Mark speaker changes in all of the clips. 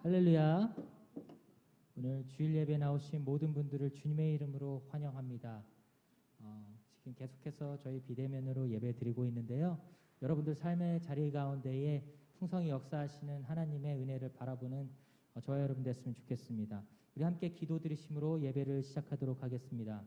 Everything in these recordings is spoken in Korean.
Speaker 1: 할렐루야. 오늘 주일 예배 나오신 모든 분들을 주님의 이름으로 환영합니다. 지금 계속해서 저희 비대면으로 예배 드리고 있는데요. 여러분들 삶의 자리 가운데에 풍성히 역사하시는 하나님의 은혜를 바라보는 저와 여러분 됐으면 좋겠습니다. 우리 함께 기도 드리심으로 예배를 시작하도록 하겠습니다.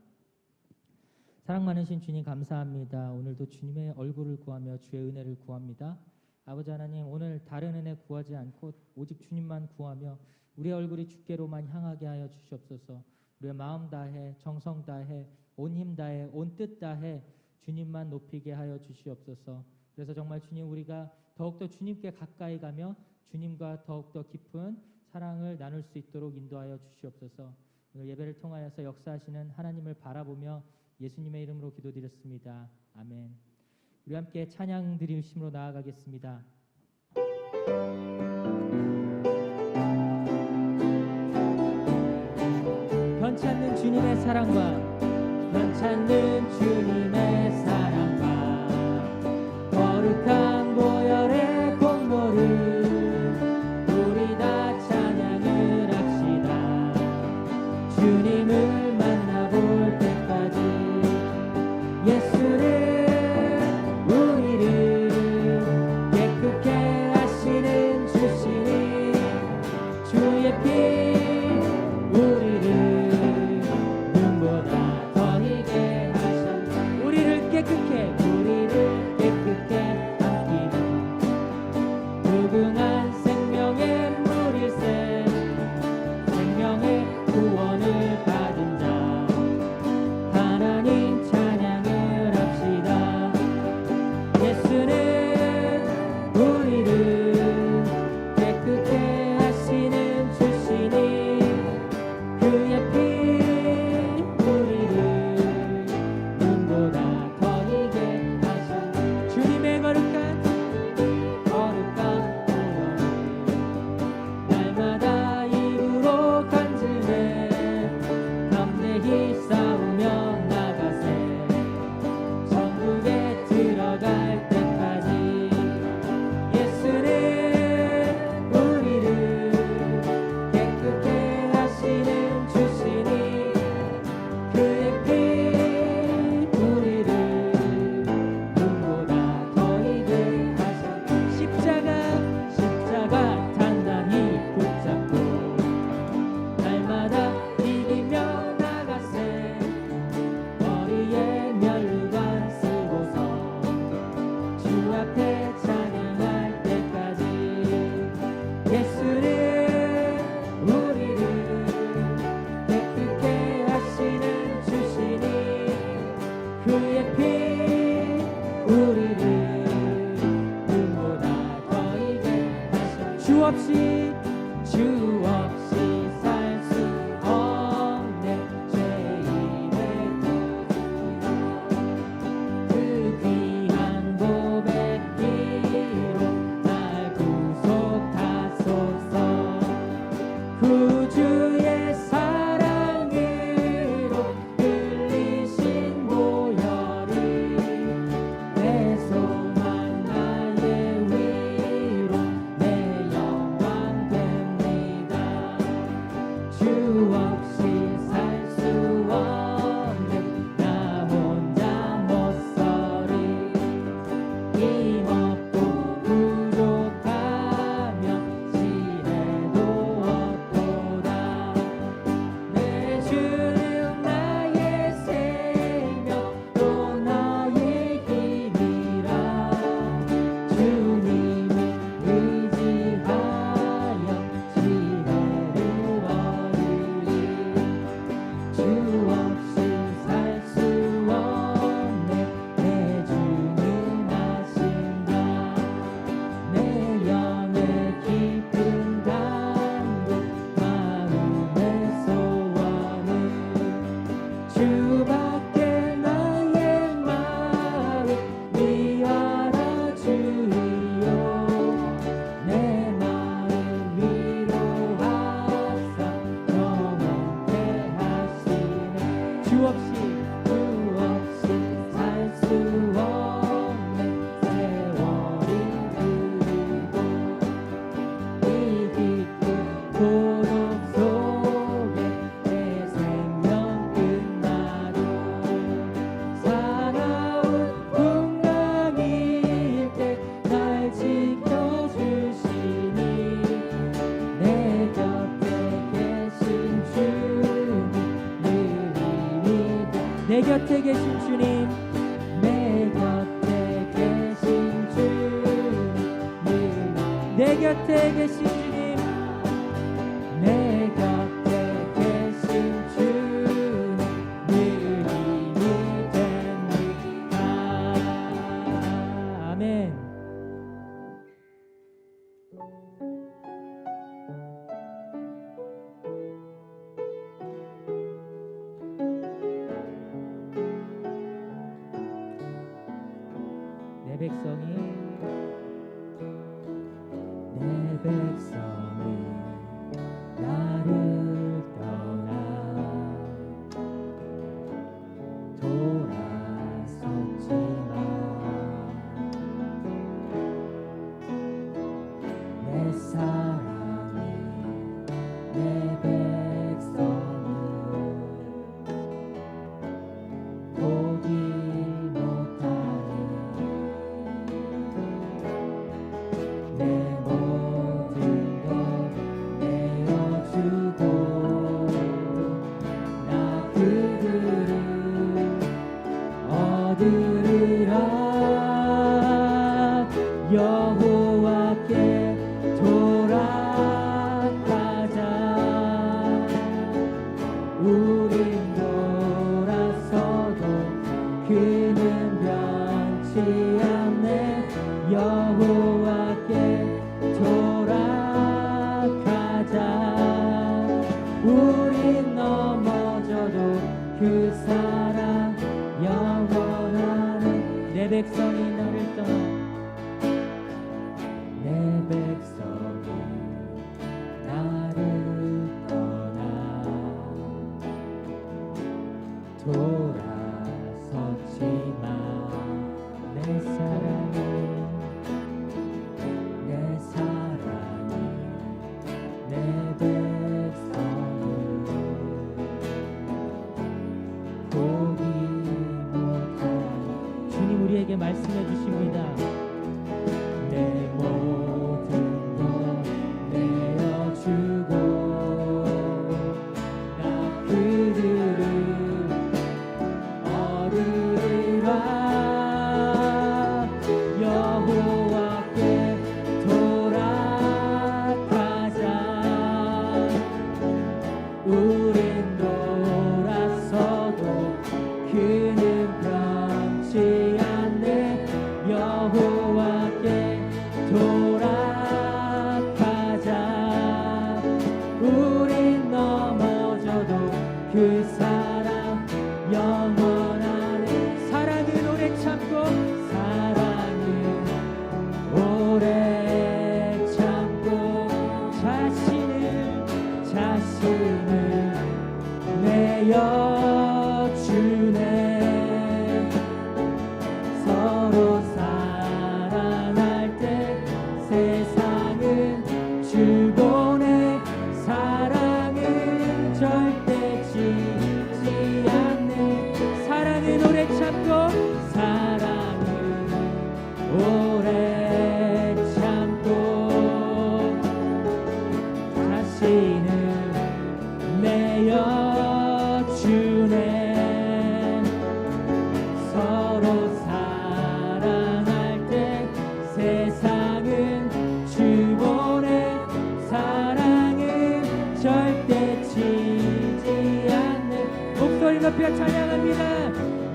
Speaker 1: 사랑 많으신 주님 감사합니다. 오늘도 주님의 얼굴을 구하며 주의 은혜를 구합니다. 아버지 하나님, 오늘 다른 은혜 구하지 않고 오직 주님만 구하며 우리의 얼굴이 주께로만 향하게 하여 주시옵소서. 우리의 마음 다해, 정성 다해, 온 힘 다해, 온 뜻 다해 주님만 높이게 하여 주시옵소서. 그래서 정말 주님, 우리가 더욱더 주님께 가까이 가며 주님과 더욱더 깊은 사랑을 나눌 수 있도록 인도하여 주시옵소서. 오늘 예배를 통하여서 역사하시는 하나님을 바라보며 예수님의 이름으로 기도드렸습니다. 아멘. 우리 함께 찬양 드리심으로 나아가겠습니다. 변찮는 주님의 사랑과 변찮는 주님의 사랑과 거룩한 보혈의 공로를 우리 다 찬양을 합시다. 주님을 만나볼 때까지 예수를 내 곁에 계신 주님, 내 곁에 계신 주님, 내 곁에 계신 주님, 내 곁에 계신 주님 늘 힘이 됩니다. 아멘. 내 백성이 나를 떠나 돌아섰지만 내 사랑이 내 백성을 포기 못하니 내 모든 것 내어주고 나 그들을 얻으리라. 여호와께 돌아가자. 우린 돌아서도 그는 변치 않네. 여호와께 돌아가자. 우린 넘어져도 그 사랑 영원하네. 내 백성이 나를 떠나, 내 백성이 나를 떠나 돌아섰지만 내 사랑이 내 백성을 포기 못하니. 주님 우리에게 말씀해 주십니다. 내 모든 것 내어주고 나 그들을 얻으리라. 여호와께 돌아가자. 우린 돌아서도 그는 변치 않네. 여호와께 돌아가자. 우린 넘어져도 그 사랑 영원하네. 사랑은 오래 참고, 사랑은 오래 참고 자신을 내어주네. 서로 사랑할 때 세상은 주보내. 사랑은 절대 지지 않네. 사랑은 오래 참고, 사랑은 오래 참고 자신을 내어주네. 서로 사랑할 때 세상은 주보내. 사랑은 절대 지지 않네. 목소리 높여 찬양합니다.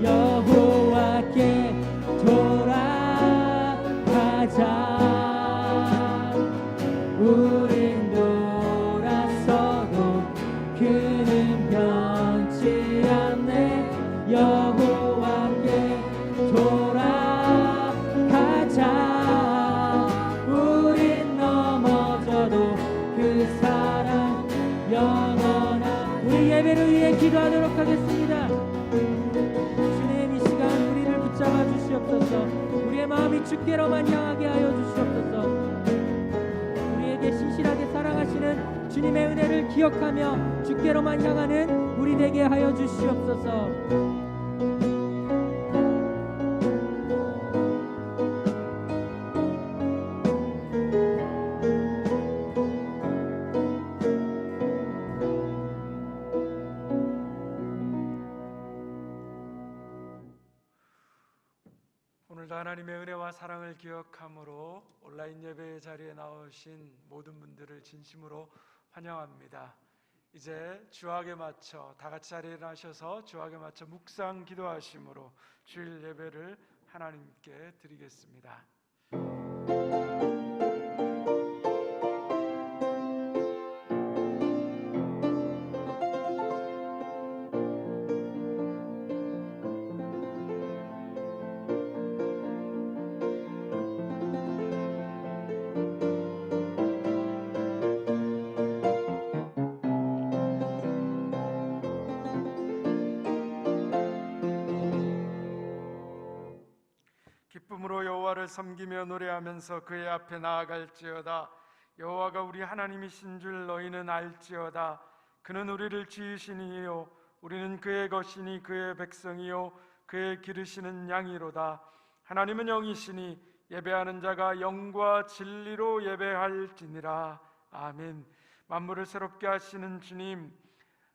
Speaker 1: 여호와께 돌아가자. 우린 돌아서도 그는 변치 않네. 여호와께 돌아가자. 우린 넘어져도 그 사랑 영원한. 우리 예배를 위해 기도하도록 하겠습니다. 주님 이 시간 우리를 붙잡아 주시옵소서. 우리의 마음이 주께로만 향하게 하여 주시옵소서. 우리에게 신실하게 사랑하시는 주님의 은혜를 기억하며 주께로만 향하는 우리 되게 하여 주시옵소서.
Speaker 2: 하나님의 은혜와 사랑을 기억함으로 온라인 예배 자리에 나오신 모든 분들을 진심으로 환영합니다. 이제 주학에 맞춰 다 같이 자리에 일어나셔서 주학에 맞춰 묵상 기도하심으로 주일 예배를 하나님께 드리겠습니다. 기쁨으로 여호와를 섬기며 노래하면서 그의 앞에 나아갈지어다. 여호와가 우리 하나님이신 줄 너희는 알지어다. 그는 우리를 지으신 이요 우리는 그의 것이니 그의 백성이요 그의 기르시는 양이로다. 하나님은 영이시니 예배하는 자가 영과 진리로 예배할지니라. 아멘. 만물을 새롭게 하시는 주님,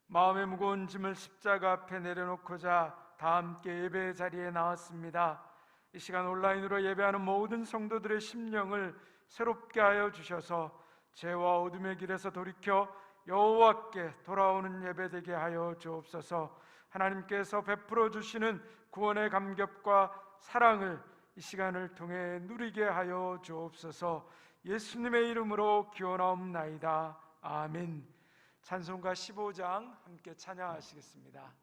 Speaker 2: 마음의 무거운 짐을 십자가 앞에 내려놓고자 다 함께 예배 자리에 나왔습니다. 이 시간 온라인으로 예배하는 모든 성도들의 심령을 새롭게 하여 주셔서 죄와 어둠의 길에서 돌이켜 여호와께 돌아오는 예배되게 하여 주옵소서. 하나님께서 베풀어 주시는 구원의 감격과 사랑을 이 시간을 통해 누리게 하여 주옵소서. 예수님의 이름으로 기원하옵나이다. 아멘. 찬송가 15장 함께 찬양하시겠습니다.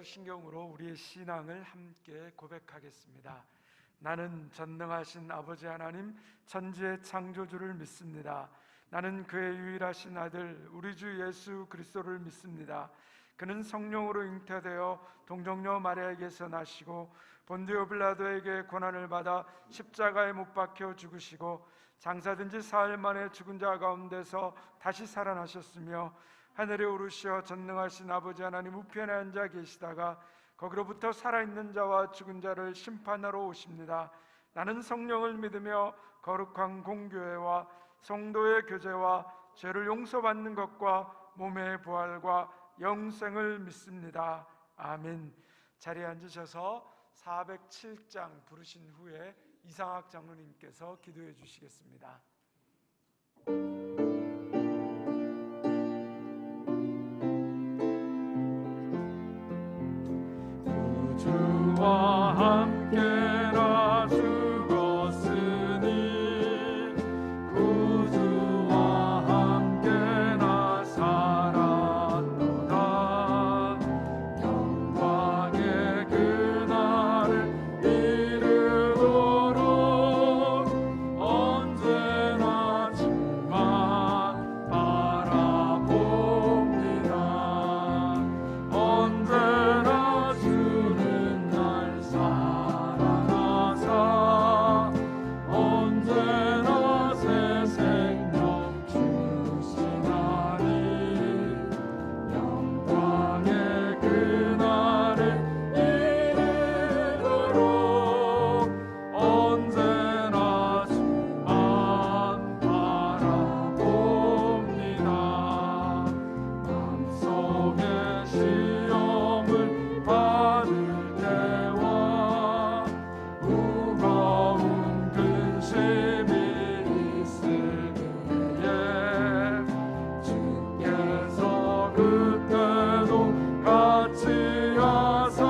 Speaker 2: 사도신경으로 우리의 신앙을 함께 고백하겠습니다. 나는 전능하신 아버지 하나님 천지의 창조주를 믿습니다. 나는 그의 유일하신 아들 우리 주 예수 그리스도를 믿습니다. 그는 성령으로 잉태되어 동정녀 마리아에게서 나시고 본디오 빌라도에게 고난을 받아 십자가에 못 박혀 죽으시고 장사된 지 사흘 만에 죽은 자 가운데서 다시 살아나셨으며 하늘에 오르시어 전능하신 아버지 하나님 우편에 앉아 계시다가 거기로부터 살아있는 자와 죽은 자를 심판하러 오십니다. 나는 성령을 믿으며 거룩한 공교회와 성도의 교제와 죄를 용서받는 것과 몸의 부활과 영생을 믿습니다. 아멘. 자리에 앉으셔서 407장 부르신 후에 이상학 장로님께서 기도해 주시겠습니다. 주와 함께나 죽었으니 구주와 함께나 살았도다. 영광의 그날을 이르도록 언제나 주만 바라봅니다. 언제나 주는 날 사랑하사 언제나 새 생명 주시나니 영광의 그날을 이르도록 언제나 주만 바라봅니다. 마음속에 시험을 받을 때와 무거운 근심이 있을 때에 주께서 그때도 같이 하사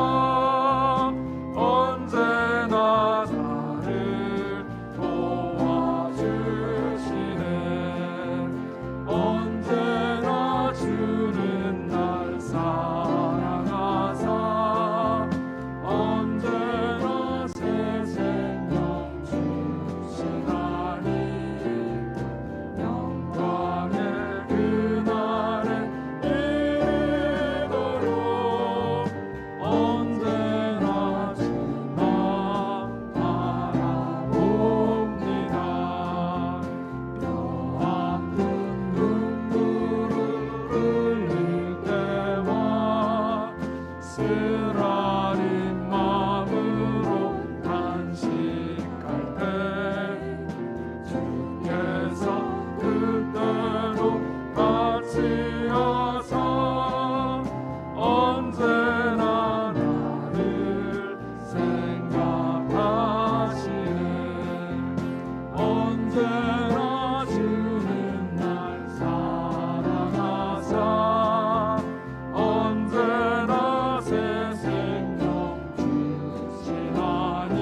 Speaker 2: 언제나 나를 도와주시네. 언제나 주는 날 사랑하사 언제나 새 생명 주시나니 영광의 그날을 이르도록 언제나 주만 바라봅니다. 뼈아픈 눈물을 흘릴 때와 쓰라린 마음으로 간식할 때 주께서 그때도 같이 하사 언제나 나를 생각하시네. 언제나 주는 날 사랑하사 언제나 새 생명 주시나니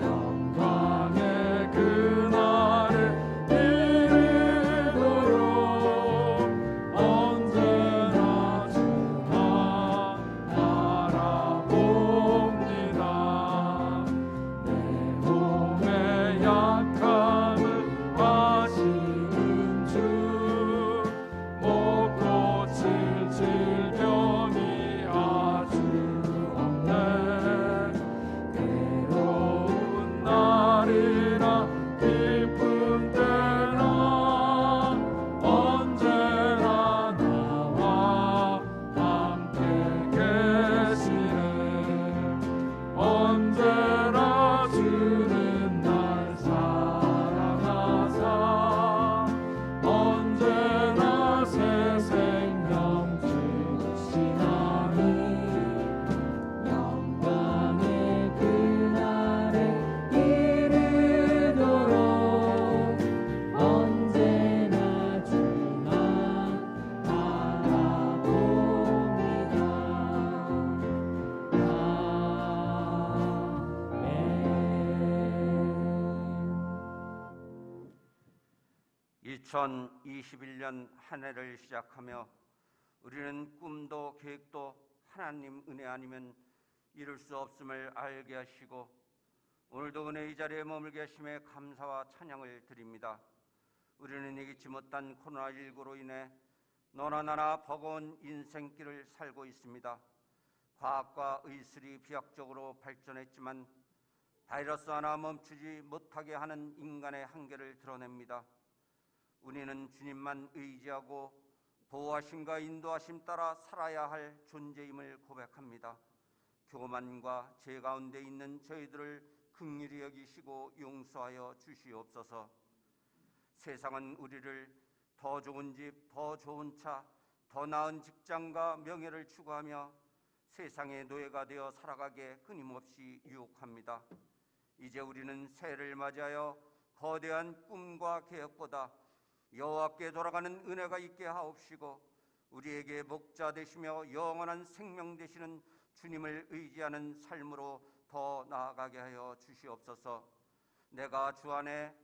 Speaker 2: 영광의 그날을 이르도록 언제나 주만 바라봅니다. 내 몸의 약함을 아시는 주 못 고칠 질병이 아주 없네. 괴로운 날이나 기쁜 때나 언제나 나와 함께 계시네. 언제나 주는 날 사랑하사 언제나 새 생명 주시나니 영광의 그날에 이르도록 언제나 주만 바라봅니다. 아멘.
Speaker 3: 2021년 한 해를 시작하며 우리는 꿈도 계획도 하나님 은혜 아니면 이룰 수 없음을 알게 하시고 오늘도 은혜 이 자리에 머물게 하심에 감사와 찬양을 드립니다. 우리는 이기지 못한 코로나19로 인해 너나 나나 버거운 인생길을 살고 있습니다. 과학과 의술이 비약적으로 발전했지만 바이러스 하나 멈추지 못하게 하는 인간의 한계를 드러냅니다. 우리는 주님만 의지하고 보호하심과 인도하심 따라 살아야 할 존재임을 고백합니다. 교만과 죄 가운데 있는 저희들을 긍휼히 여기시고 용서하여 주시옵소서. 세상은 우리를 더 좋은 집, 더 좋은 차, 더 나은 직장과 명예를 추구하며 세상의 노예가 되어 살아가게 끊임없이 유혹합니다. 이제 우리는 새해를 맞이하여 거대한 꿈과 계획보다 여호와께 돌아가는 은혜가 있게 하옵시고 우리에게 목자 되시며 영원한 생명 되시는 주님을 의지하는 삶으로 더 나아가게 하여 주시옵소서. 내가 주 안에,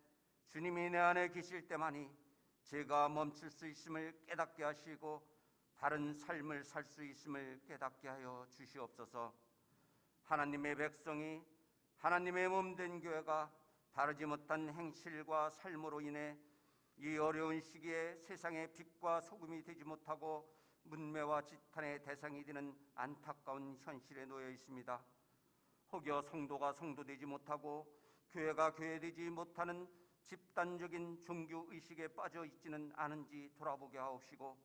Speaker 3: 주님이 내 안에 계실 때만이 제가 멈출 수 있음을 깨닫게 하시고 다른 삶을 살 수 있음을 깨닫게 하여 주시옵소서. 하나님의 백성이, 하나님의 몸된 교회가 다르지 못한 행실과 삶으로 인해 이 어려운 시기에 세상의 빛과 소금이 되지 못하고 문매와 지탄의 대상이 되는 안타까운 현실에 놓여 있습니다. 혹여 성도가 성도되지 못하고 교회가 교회되지 못하는 집단적인 종교의식에 빠져 있지는 않은지 돌아보게 하옵시고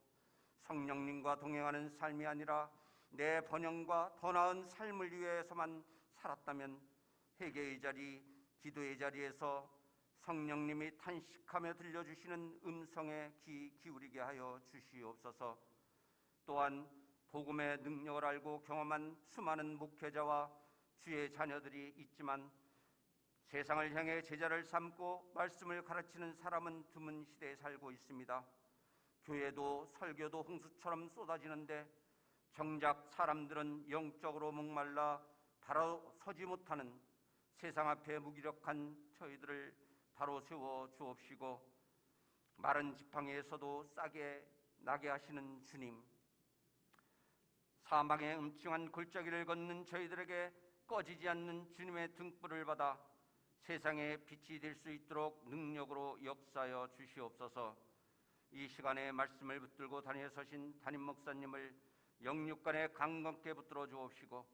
Speaker 3: 성령님과 동행하는 삶이 아니라 내 번영과 더 나은 삶을 위해서만 살았다면 회개의 자리, 기도의 자리에서 성령님이 탄식하며 들려주시는 음성에 귀 기울이게 하여 주시옵소서. 또한 복음의 능력을 알고 경험한 수많은 목회자와 주의 자녀들이 있지만 세상을 향해 제자를 삼고 말씀을 가르치는 사람은 드문 시대에 살고 있습니다. 교회도 설교도 홍수처럼 쏟아지는데 정작 사람들은 영적으로 목말라 바로 서지 못하는 세상 앞에 무기력한 저희들을 바로 세워 주옵시고 마른 지팡이에서도 싸게 나게 하시는 주님, 사망의 음침한 골짜기를 걷는 저희들에게 꺼지지 않는 주님의 등불을 받아 세상의 빛이 될 수 있도록 능력으로 역사하여 주시옵소서. 이 시간에 말씀을 붙들고 단위에 서신 담임 목사님을 영육간에 강건케 붙들어 주옵시고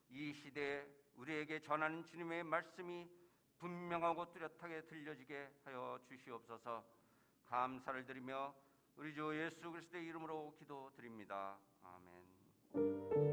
Speaker 3: 이 시대에 우리에게 전하는 주님의 말씀이 분명하고 뚜렷하게 들려지게 하여 주시옵소서. 감사를 드리며 우리 주 예수 그리스도의 이름으로 기도드립니다. 아멘.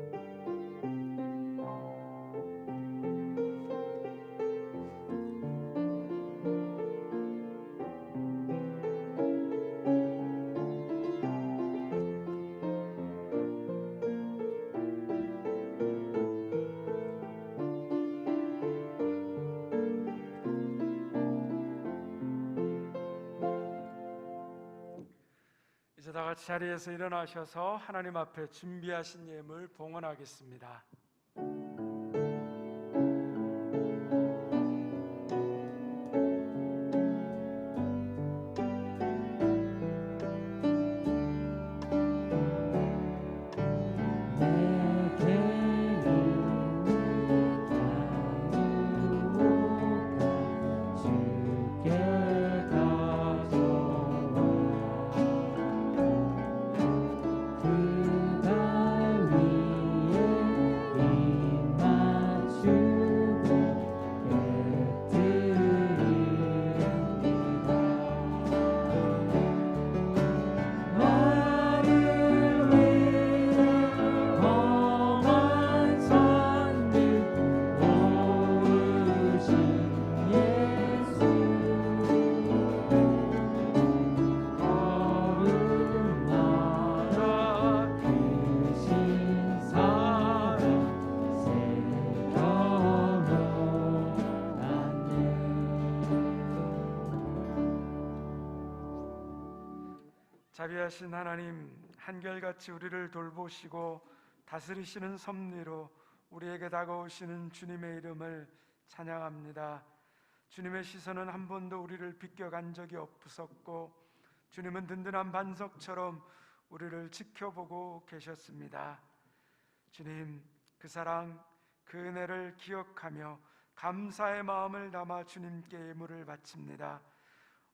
Speaker 2: 이제 다 같이 자리에서 일어나셔서 하나님 앞에 준비하신 예물 봉헌하겠습니다. 자비하신 하나님, 한결같이 우리를 돌보시고 다스리시는 섭리로 우리에게 다가오시는 주님의 이름을 찬양합니다. 주님의 시선은 한 번도 우리를 비껴간 적이 없으셨고 주님은 든든한 반석처럼 우리를 지켜보고 계셨습니다. 주님, 그 사랑, 그 은혜를 기억하며 감사의 마음을 담아 주님께 예물을 바칩니다.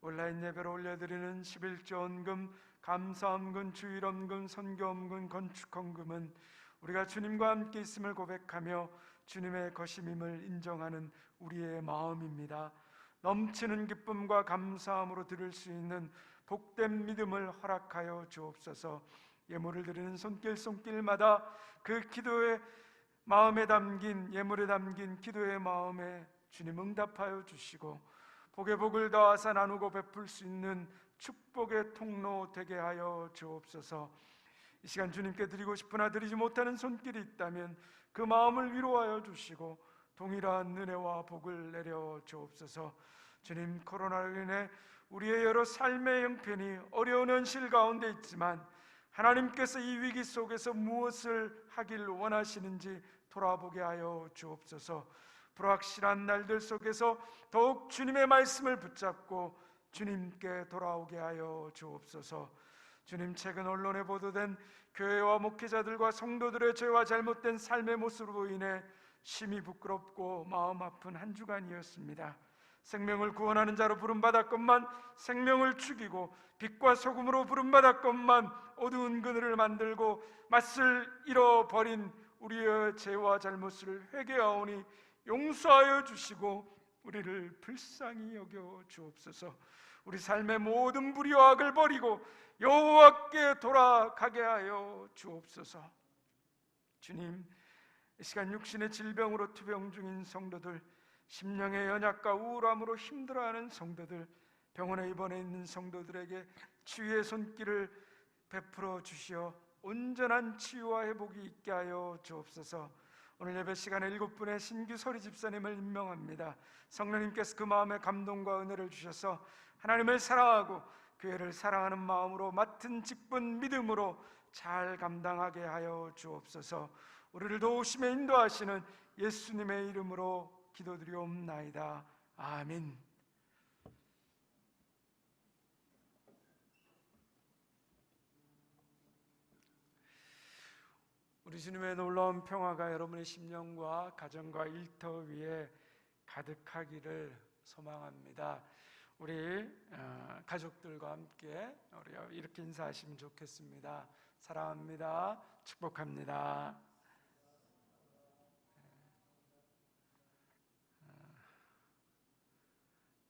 Speaker 2: 온라인 예배로 올려드리는 11조 헌금, 감사헌금, 주일헌금, 선교헌금, 건축헌금은 우리가 주님과 함께 있음을 고백하며 주님의 거심임을 인정하는 우리의 마음입니다. 넘치는 기쁨과 감사함으로 드릴 수 있는 복된 믿음을 허락하여 주옵소서. 예물을 드리는 손길마다 그 기도의 마음에 담긴, 예물에 담긴 기도의 마음에 주님 응답하여 주시고 복에 복을 더하사 나누고 베풀 수 있는 축복의 통로 되게 하여 주옵소서. 이 시간 주님께 드리고 싶으나 드리지 못하는 손길이 있다면 그 마음을 위로하여 주시고 동일한 은혜와 복을 내려 주옵소서. 주님, 코로나로 인해 우리의 여러 삶의 형편이 어려운 현실 가운데 있지만 하나님께서 이 위기 속에서 무엇을 하길 원하시는지 돌아보게 하여 주옵소서. 불확실한 날들 속에서 더욱 주님의 말씀을 붙잡고 주님께 돌아오게 하여 주옵소서. 주님, 최근 언론에 보도된 교회와 목회자들과 성도들의 죄와 잘못된 삶의 모습으로 인해 심히 부끄럽고 마음 아픈 한 주간이었습니다. 생명을 구원하는 자로 부름받았건만 생명을 죽이고 빛과 소금으로 부름받았건만 어두운 그늘을 만들고 맛을 잃어버린 우리의 죄와 잘못을 회개하오니 용서하여 주시고 우리를 불쌍히 여겨 주옵소서. 우리 삶의 모든 불의와 악을 버리고 여호와께 돌아가게 하여 주옵소서. 주님, 이 시간 육신의 질병으로 투병 중인 성도들, 심령의 연약과 우울함으로 힘들어하는 성도들, 병원에 입원해 있는 성도들에게 치유의 손길을 베풀어 주시어 온전한 치유와 회복이 있게 하여 주옵소서. 오늘 예배 시간에 7분의 신규 소리 집사님을 임명합니다. 성령님께서 그 마음에 감동과 은혜를 주셔서 하나님을 사랑하고 교회를 사랑하는 마음으로 맡은 직분 믿음으로 잘 감당하게 하여 주옵소서. 우리를 도우심에 인도하시는 예수님의 이름으로 기도드리옵나이다. 아멘. 우리 주님의 놀라운 평화가 여러분의 심령과 가정과 일터 위에 가득하기를 소망합니다. 우리 가족들과 함께 우리 이렇게 인사하시면 좋겠습니다. 사랑합니다. 축복합니다.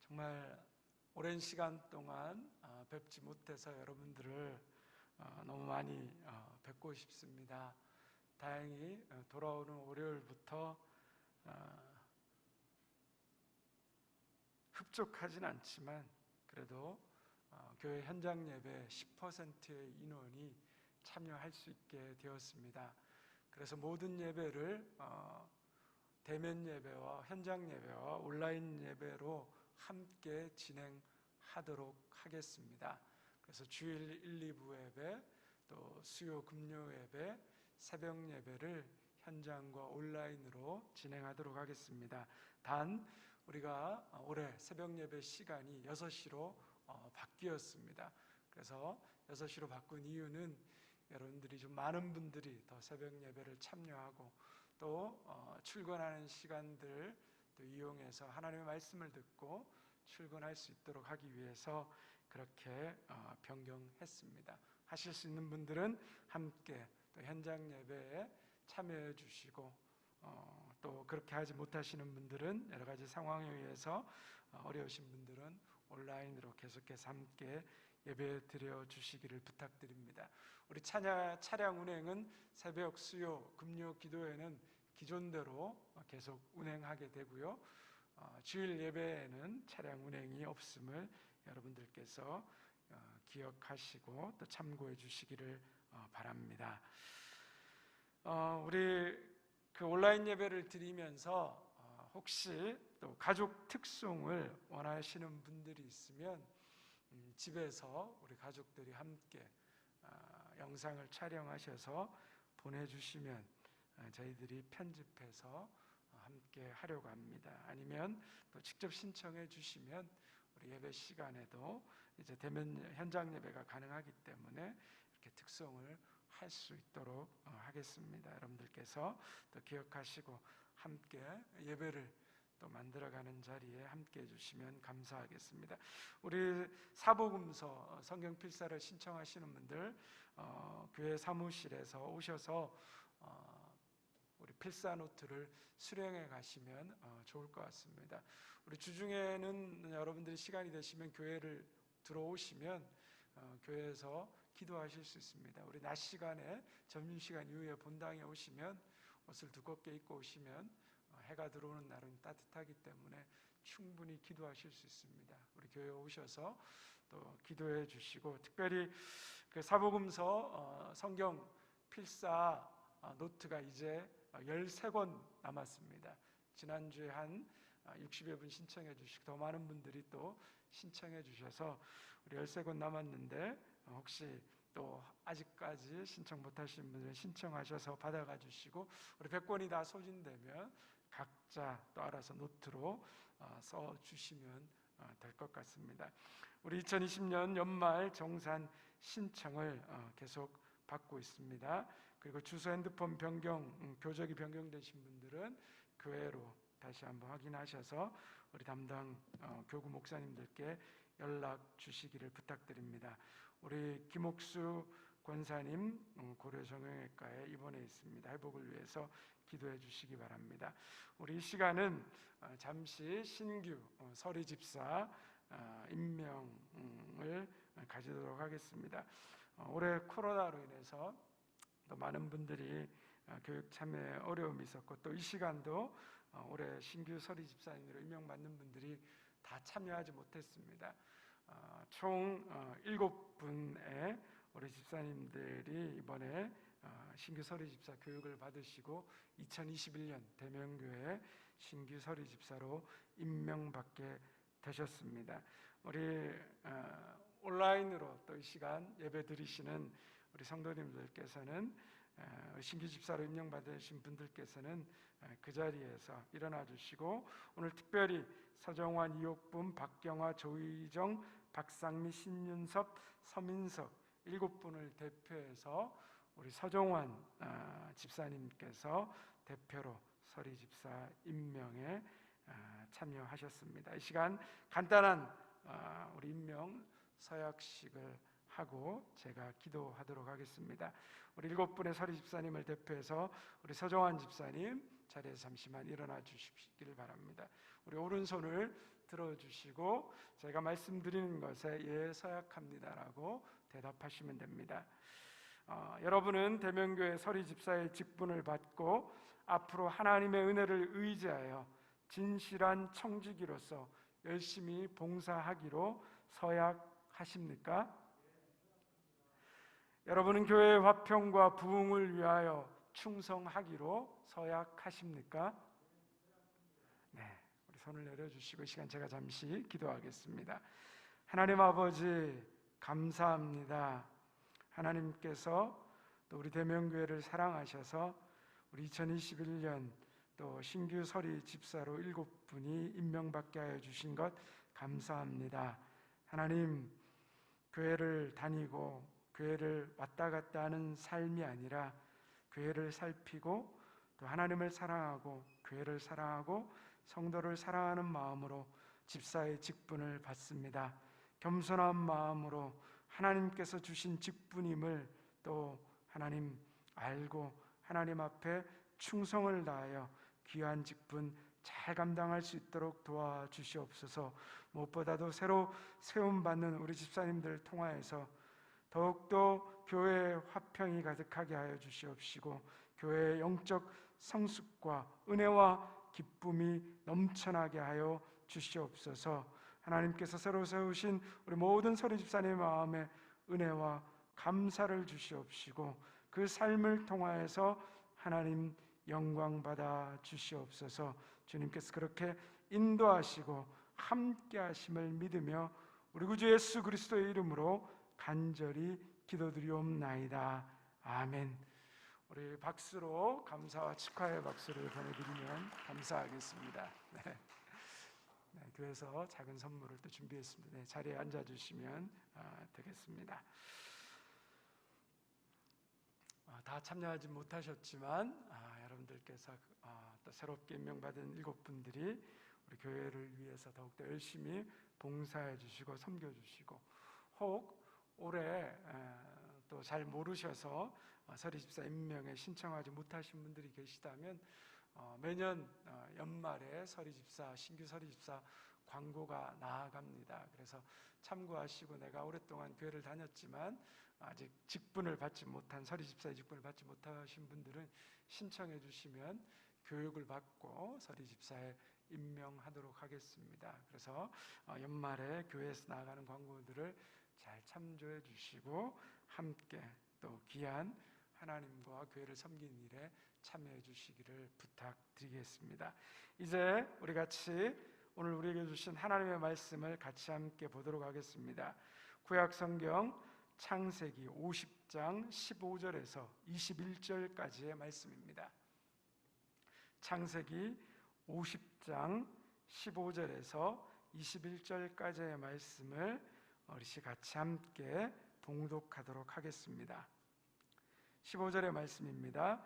Speaker 2: 정말 오랜 시간 동안 뵙지 못해서 여러분들을 너무 많이 뵙고 싶습니다. 다행히 돌아오는 월요일부터 흡족하진 않지만 그래도 교회 현장 예배 10%의 인원이 참여할 수 있게 되었습니다. 그래서 모든 예배를 대면 예배와 현장 예배와 온라인 예배로 함께 진행하도록 하겠습니다. 그래서 주일 1, 2부 예배, 또 수요 금요 예배, 새벽 예배를 현장과 온라인으로 진행하도록 하겠습니다. 단 우리가 올해 새벽 예배 시간이 6시로 바뀌었습니다. 그래서 6시로 바꾼 이유는 여러분들이 좀 많은 분들이 더 새벽 예배를 참여하고 또 출근하는 시간들 또 이용해서 하나님의 말씀을 듣고 출근할 수 있도록 하기 위해서 그렇게 변경했습니다. 하실 수 있는 분들은 함께 또 현장 예배에 참여해 주시고 또 그렇게 하지 못하시는 분들은 여러 가지 상황에 의해서 어려우신 분들은 온라인으로 계속해서 함께 예배 드려 주시기를 부탁드립니다. 우리 차량 운행은 새벽 수요 금요 기도회는 기존대로 계속 운행하게 되고요. 주일 예배에는 차량 운행이 없음을 여러분들께서 기억하시고 또 참고해 주시기를 바랍니다. 우리 그 온라인 예배를 드리면서 혹시 또 가족 특송을 원하시는 분들이 있으면 집에서 우리 가족들이 함께 영상을 촬영하셔서 보내주시면 저희들이 편집해서 함께 하려고 합니다. 아니면 또 직접 신청해 주시면 우리 예배 시간에도 이제 대면 현장 예배가 가능하기 때문에 이렇게 특송을 할 수 있도록 하겠습니다. 여러분들께서 또 기억하시고 함께 예배를 또 만들어가는 자리에 함께 해주시면 감사하겠습니다. 우리 사복음서 성경 필사를 신청하시는 분들 교회 사무실에서 오셔서 우리 필사 노트를 수령해 가시면 좋을 것 같습니다. 우리 주중에는 여러분들이 시간이 되시면 교회를 들어오시면 교회에서 기도하실 수 있습니다. 우리 낮 시간에 점심시간 이후에 본당에 오시면 옷을 두껍게 입고 오시면 해가 들어오는 날은 따뜻하기 때문에 충분히 기도하실 수 있습니다. 우리 교회에 오셔서 또 기도해 주시고, 특별히 그 사복음서 성경 필사 노트가 이제 13권 남았습니다. 지난주에 한 60여 분 신청해 주시고 더 많은 분들이 또 신청해 주셔서 우리 13권 남았는데, 혹시 또 아직까지 신청 못하신 분들은 신청하셔서 받아가 주시고, 우리 100권이 다 소진되면 각자 또 알아서 노트로 써 주시면 될 것 같습니다. 우리 2020년 연말 정산 신청을 계속 받고 있습니다. 그리고 주소, 핸드폰 변경, 교적이 변경되신 분들은 교회로 다시 한번 확인하셔서 우리 담당 교구 목사님들께 연락 주시기를 부탁드립니다. 우리 김옥수 권사님 고려정형외과에 입원해 있습니다. 회복을 위해서 기도해 주시기 바랍니다. 우리 이 시간은 잠시 신규 서리 집사 임명을 가지도록 하겠습니다. 올해 코로나로 인해서 또 많은 분들이 교육 참여에 어려움이 있었고, 또 이 시간도 올해 신규 서리 집사님으로 임명받는 분들이 다 참여하지 못했습니다. 총 7분의 우리 집사님들이 이번에 신규 서리 집사 교육을 받으시고 2021년 대명교회 신규 서리 집사로 임명받게 되셨습니다. 우리 온라인으로 또 이 시간 예배 드리시는 우리 성도님들께서는, 신규 집사로 임명받으신 분들께서는 그 자리에서 일어나 주시고, 오늘 특별히 서정환, 이옥분, 박경화, 조희정, 박상미, 신윤섭, 서민석 7분을 대표해서 우리 서정환 집사님께서 대표로 서리 집사 임명에 참여하셨습니다. 이 시간 간단한 우리 임명 서약식을 하고 제가 기도하도록 하겠습니다. 우리 7분의 서리 집사님을 대표해서 우리 서정환 집사님 자리에서 잠시만 일어나 주시기를 바랍니다. 우리 오른손을 들어주시고 제가 말씀드리는 것에 예 서약합니다라고 대답하시면 됩니다. 여러분은 대명교회 서리 집사의 직분을 받고 앞으로 하나님의 은혜를 의지하여 진실한 청지기로서 열심히 봉사하기로 서약하십니까? 여러분은 교회의 화평과 부흥을 위하여 충성하기로 서약하십니까? 네, 우리 손을 내려주시고 이 시간 제가 잠시 기도하겠습니다. 하나님 아버지 감사합니다. 하나님께서 또 우리 대명교회를 사랑하셔서 우리 2021년 또 신규 서리 집사로 7분이 임명받게 하여 주신 것 감사합니다. 하나님, 교회를 다니고 교회를 왔다 갔다 하는 삶이 아니라 교회를 살피고 또 하나님을 사랑하고 교회를 사랑하고 성도를 사랑하는 마음으로 집사의 직분을 받습니다. 겸손한 마음으로 하나님께서 주신 직분임을 또 하나님 알고 하나님 앞에 충성을 다하여 귀한 직분 잘 감당할 수 있도록 도와주시옵소서. 무엇보다도 새로 세움받는 우리 집사님들을 통하여서 더욱더 교회의 화평이 가득하게 하여 주시옵시고 교회의 영적 성숙과 은혜와 기쁨이 넘쳐나게 하여 주시옵소서. 하나님께서 새로 세우신 우리 모든 서리 집사님의 마음에 은혜와 감사를 주시옵시고 그 삶을 통하여서 하나님 영광 받아 주시옵소서. 주님께서 그렇게 인도하시고 함께 하심을 믿으며 우리 구주 예수 그리스도의 이름으로 간절히 기도드리옵나이다. 아멘. 우리 박수로 감사와 축하의 박수를 보내드리면 감사하겠습니다. 네. 네, 교회에서 작은 선물을 또 준비했습니다. 네, 자리에 앉아주시면 되겠습니다. 다 참여하지 못하셨지만 여러분들께서 또 새롭게 임명받은 7분들이 우리 교회를 위해서 더욱더 열심히 봉사해 주시고 섬겨 주시고, 혹 올해 또 잘 모르셔서 서리 집사 임명에 신청하지 못하신 분들이 계시다면 매년 연말에 신규 서리 집사 광고가 나아갑니다. 그래서 참고하시고, 내가 오랫동안 교회를 다녔지만 아직 직분을 받지 못한 서리 집사의 직분을 받지 못하신 분들은 신청해 주시면 교육을 받고 서리 집사에 임명하도록 하겠습니다. 그래서 연말에 교회에서 나가는 광고들을 잘 참조해 주시고 함께 또 귀한 하나님과 교회를 섬기는 일에 참여해 주시기를 부탁드리겠습니다. 이제 우리 같이 오늘 우리에게 주신 하나님의 말씀을 같이 함께 보도록 하겠습니다. 구약 성경 창세기 50장 15절에서 21절까지의 말씀입니다. 창세기 50장 15절에서 21절까지의 말씀을 우리 같이 함께 봉독하도록 하겠습니다. 15절의 말씀입니다.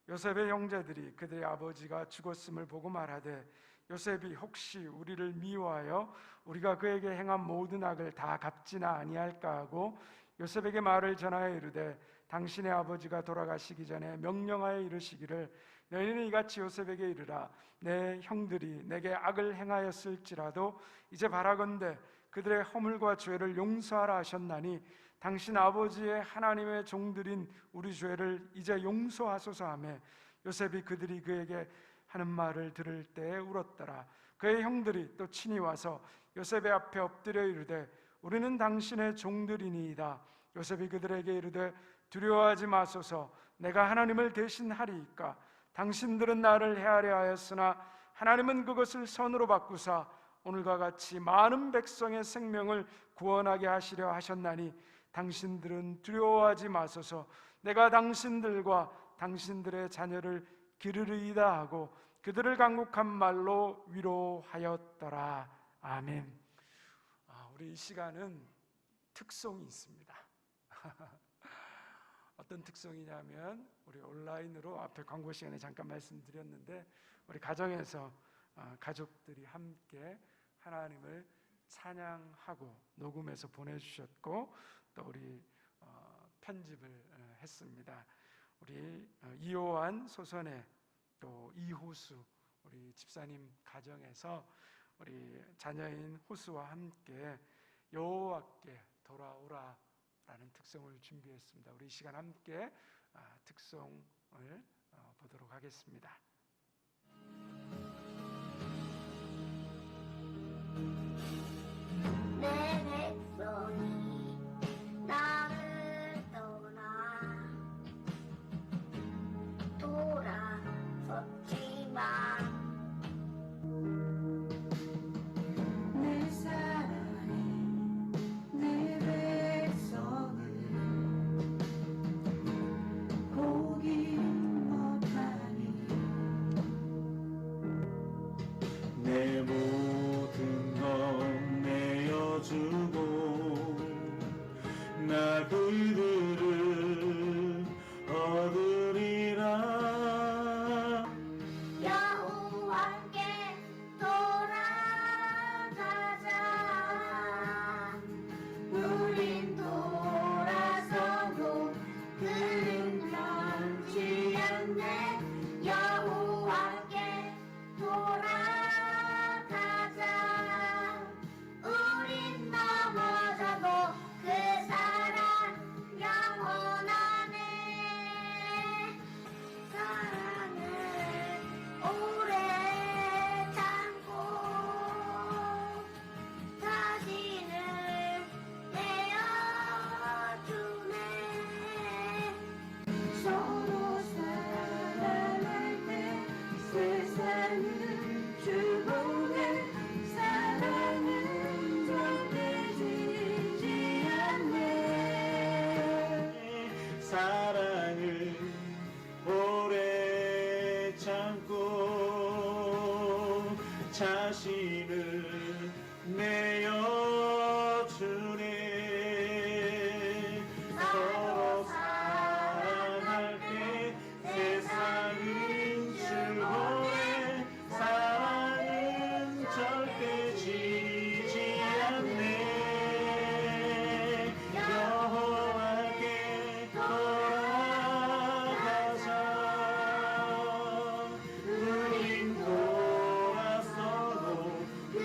Speaker 2: 요셉의 형제들이 그들의 아버지가 죽었음을 보고 말하되 요셉이 혹시 우리를 미워하여 우리가 그에게 행한 모든 악을 다 갚지나 아니할까 하고 요셉에게 말을 전하여 이르되 당신의 아버지가 돌아가시기 전에 명령하여 이르시기를 너희는 이같이 요셉에게 이르라 내 형들이 내게 악을 행하였을지라도 이제 바라건대 그들의 허물과 죄를 용서하라 하셨나니 당신 아버지의 하나님의 종들인 우리 죄를 이제 용서하소서 하며 요셉이 그들이 그에게 하는 말을 들을 때에 울었더라. 그의 형들이 또 친히 와서 요셉의 앞에 엎드려 이르되 우리는 당신의 종들이니이다. 요셉이 그들에게 이르되 두려워하지 마소서 내가 하나님을 대신하리이까 당신들은 나를 해하려 하였으나 하나님은 그것을 선으로 바꾸사 오늘과 같이 많은 백성의 생명을 구원하게 하시려 하셨나니 당신들은 두려워하지 마소서 내가 당신들과 당신들의 자녀를 기르리이다 하고 그들을 간곡한 말로 위로하였더라. 아멘. 우리 이 시간은 특송이 있습니다. 어떤 특송이냐면 우리 온라인으로 앞에 광고 시간에 잠깐 말씀드렸는데 우리 가정에서 가족들이 함께 하나님을 찬양하고 녹음해서 보내주셨고 또 우리 편집을 했습니다. 우리 이호환 소선의 또 이호수 우리 집사님 가정에서 우리 자녀인 호수와 함께 여호와께 돌아오라 라는 특송을 준비했습니다. 우리 이 시간 함께 특송을 보도록 하겠습니다.
Speaker 4: 내 백성이 나를 떠나 돌아섰지만
Speaker 5: 내 사랑이 내 백성을 보기 못하니
Speaker 6: 내 모든 것 내어주고 나 그들을 얻으리라.
Speaker 4: 여호와께 돌아가자 우린 돌아서도 그는 변치 않네 여호와께 돌아가자 우린 넘어져도 그 사랑 영원하네 사랑을 오래 참고 자신을 내어주네
Speaker 5: 서로 사랑할 때 세상은 주보네 사랑은 절대 지지 않네
Speaker 6: 사랑을 오래 참고 자신을 내어주네. 서로 사랑할 때 세상은 즐거워 사랑은 절대 지지 않네. 여호와께 돌아가자 우린 돌아서도 그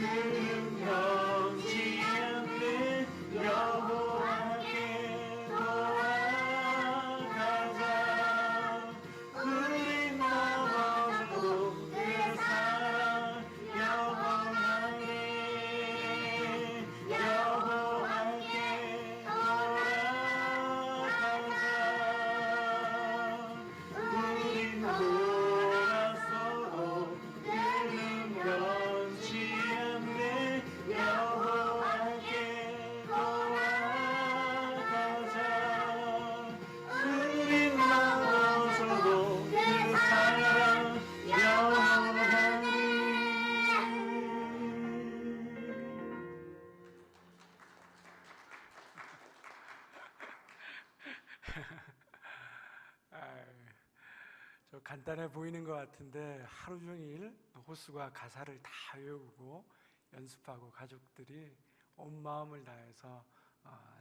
Speaker 2: 저 간단해 보이는 것 같은데 하루 종일 호수가 가사를 다 외우고 연습하고 가족들이 온 마음을 다해서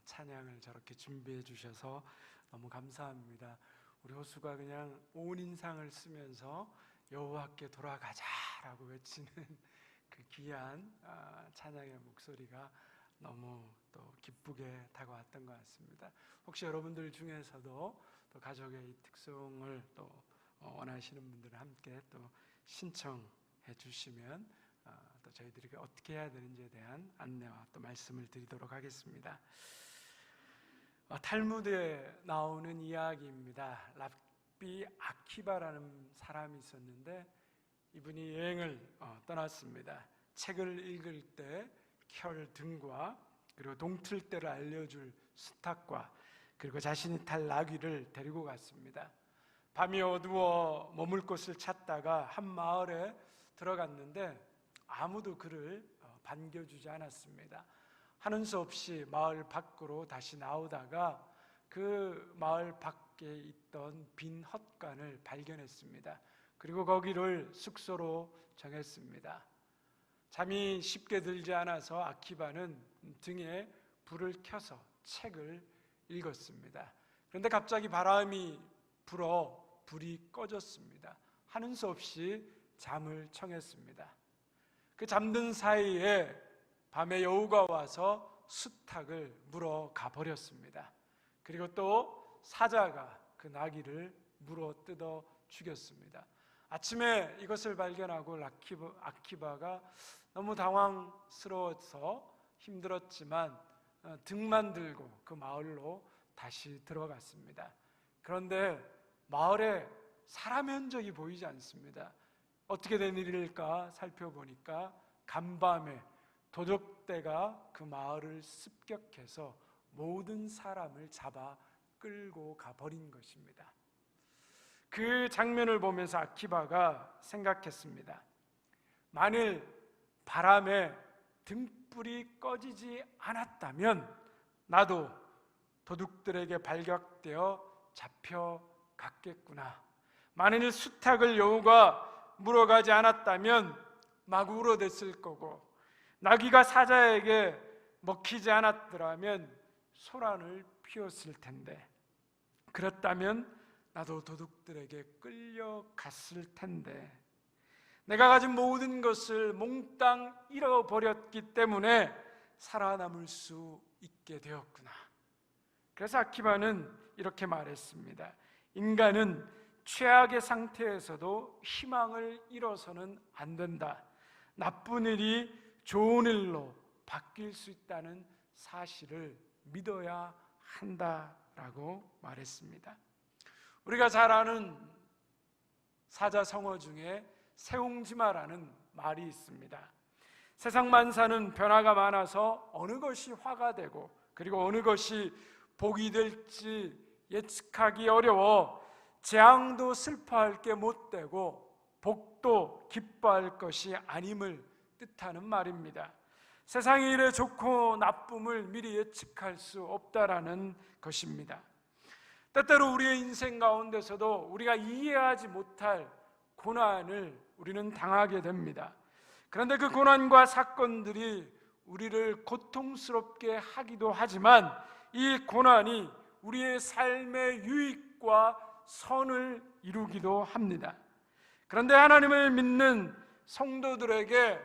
Speaker 2: 찬양을 저렇게 준비해 주셔서 너무 감사합니다. 우리 호수가 그냥 온 인상을 쓰면서 여호와께 돌아가자라고 외치는 그 귀한 찬양의 목소리가 너무 또 기쁘게 다가왔던 것 같습니다. 혹시 여러분들 중에서도 또 가족의 이 특성을 또 원하시는 분들은 함께 또 신청해 주시면 또 저희들이 어떻게 해야 되는지에 대한 안내와 또 말씀을 드리도록 하겠습니다. 탈무드에 나오는 이야기입니다. 랍비 아키바라는 사람이 있었는데 이분이 여행을 떠났습니다. 책을 읽을 때 켤등과 그리고 동틀 때를 알려줄 수탉과 그리고 자신이 탈 나귀를 데리고 갔습니다. 밤이 어두워 머물 곳을 찾다가 한 마을에 들어갔는데 아무도 그를 반겨주지 않았습니다. 하는 수 없이 마을 밖으로 다시 나오다가 그 마을 밖에 있던 빈 헛간을 발견했습니다. 그리고 거기를 숙소로 정했습니다. 잠이 쉽게 들지 않아서 아키바는 등에 불을 켜서 책을 읽었습니다. 그런데 갑자기 바람이 불어 불이 꺼졌습니다. 하는 수 없이 잠을 청했습니다. 그 잠든 사이에 밤에 여우가 와서 수탉을 물어 가버렸습니다. 그리고 또 사자가 그 나귀를 물어 뜯어 죽였습니다. 아침에 이것을 발견하고 아키바가 너무 당황스러워서 힘들었지만 등만 들고 그 마을로 다시 들어갔습니다. 그런데 마을에 사람의 흔적이 보이지 않습니다. 어떻게 된 일일까 살펴보니까 간밤에 도적대가 그 마을을 습격해서 모든 사람을 잡아 끌고 가버린 것입니다. 그 장면을 보면서 아키바가 생각했습니다. 만일 바람에 등불이 꺼지지 않았다면 나도 도둑들에게 발각되어 잡혀갔겠구나. 만일 수탉을 여우가 물어가지 않았다면 마구 울어댔을 거고 나귀가 사자에게 먹히지 않았더라면 소란을 피웠을 텐데 그렇다면 나도 도둑들에게 끌려갔을 텐데 내가 가진 모든 것을 몽땅 잃어버렸기 때문에 살아남을 수 있게 되었구나. 그래서 아키바는 이렇게 말했습니다. 인간은 최악의 상태에서도 희망을 잃어서는 안 된다. 나쁜 일이 좋은 일로 바뀔 수 있다는 사실을 믿어야 한다라고 말했습니다. 우리가 잘 아는 사자성어 중에 세옹지마라는 말이 있습니다. 세상 만사는 변화가 많아서 어느 것이 화가 되고 그리고 어느 것이 복이 될지 예측하기 어려워 재앙도 슬퍼할 게 못 되고 복도 기뻐할 것이 아님을 뜻하는 말입니다. 세상의 일에 좋고 나쁨을 미리 예측할 수 없다라는 것입니다. 때때로 우리의 인생 가운데서도 우리가 이해하지 못할 고난을 우리는 당하게 됩니다. 그런데 그 고난과 사건들이 우리를 고통스럽게 하기도 하지만 이 고난이 우리의 삶의 유익과 선을 이루기도 합니다. 그런데 하나님을 믿는 성도들에게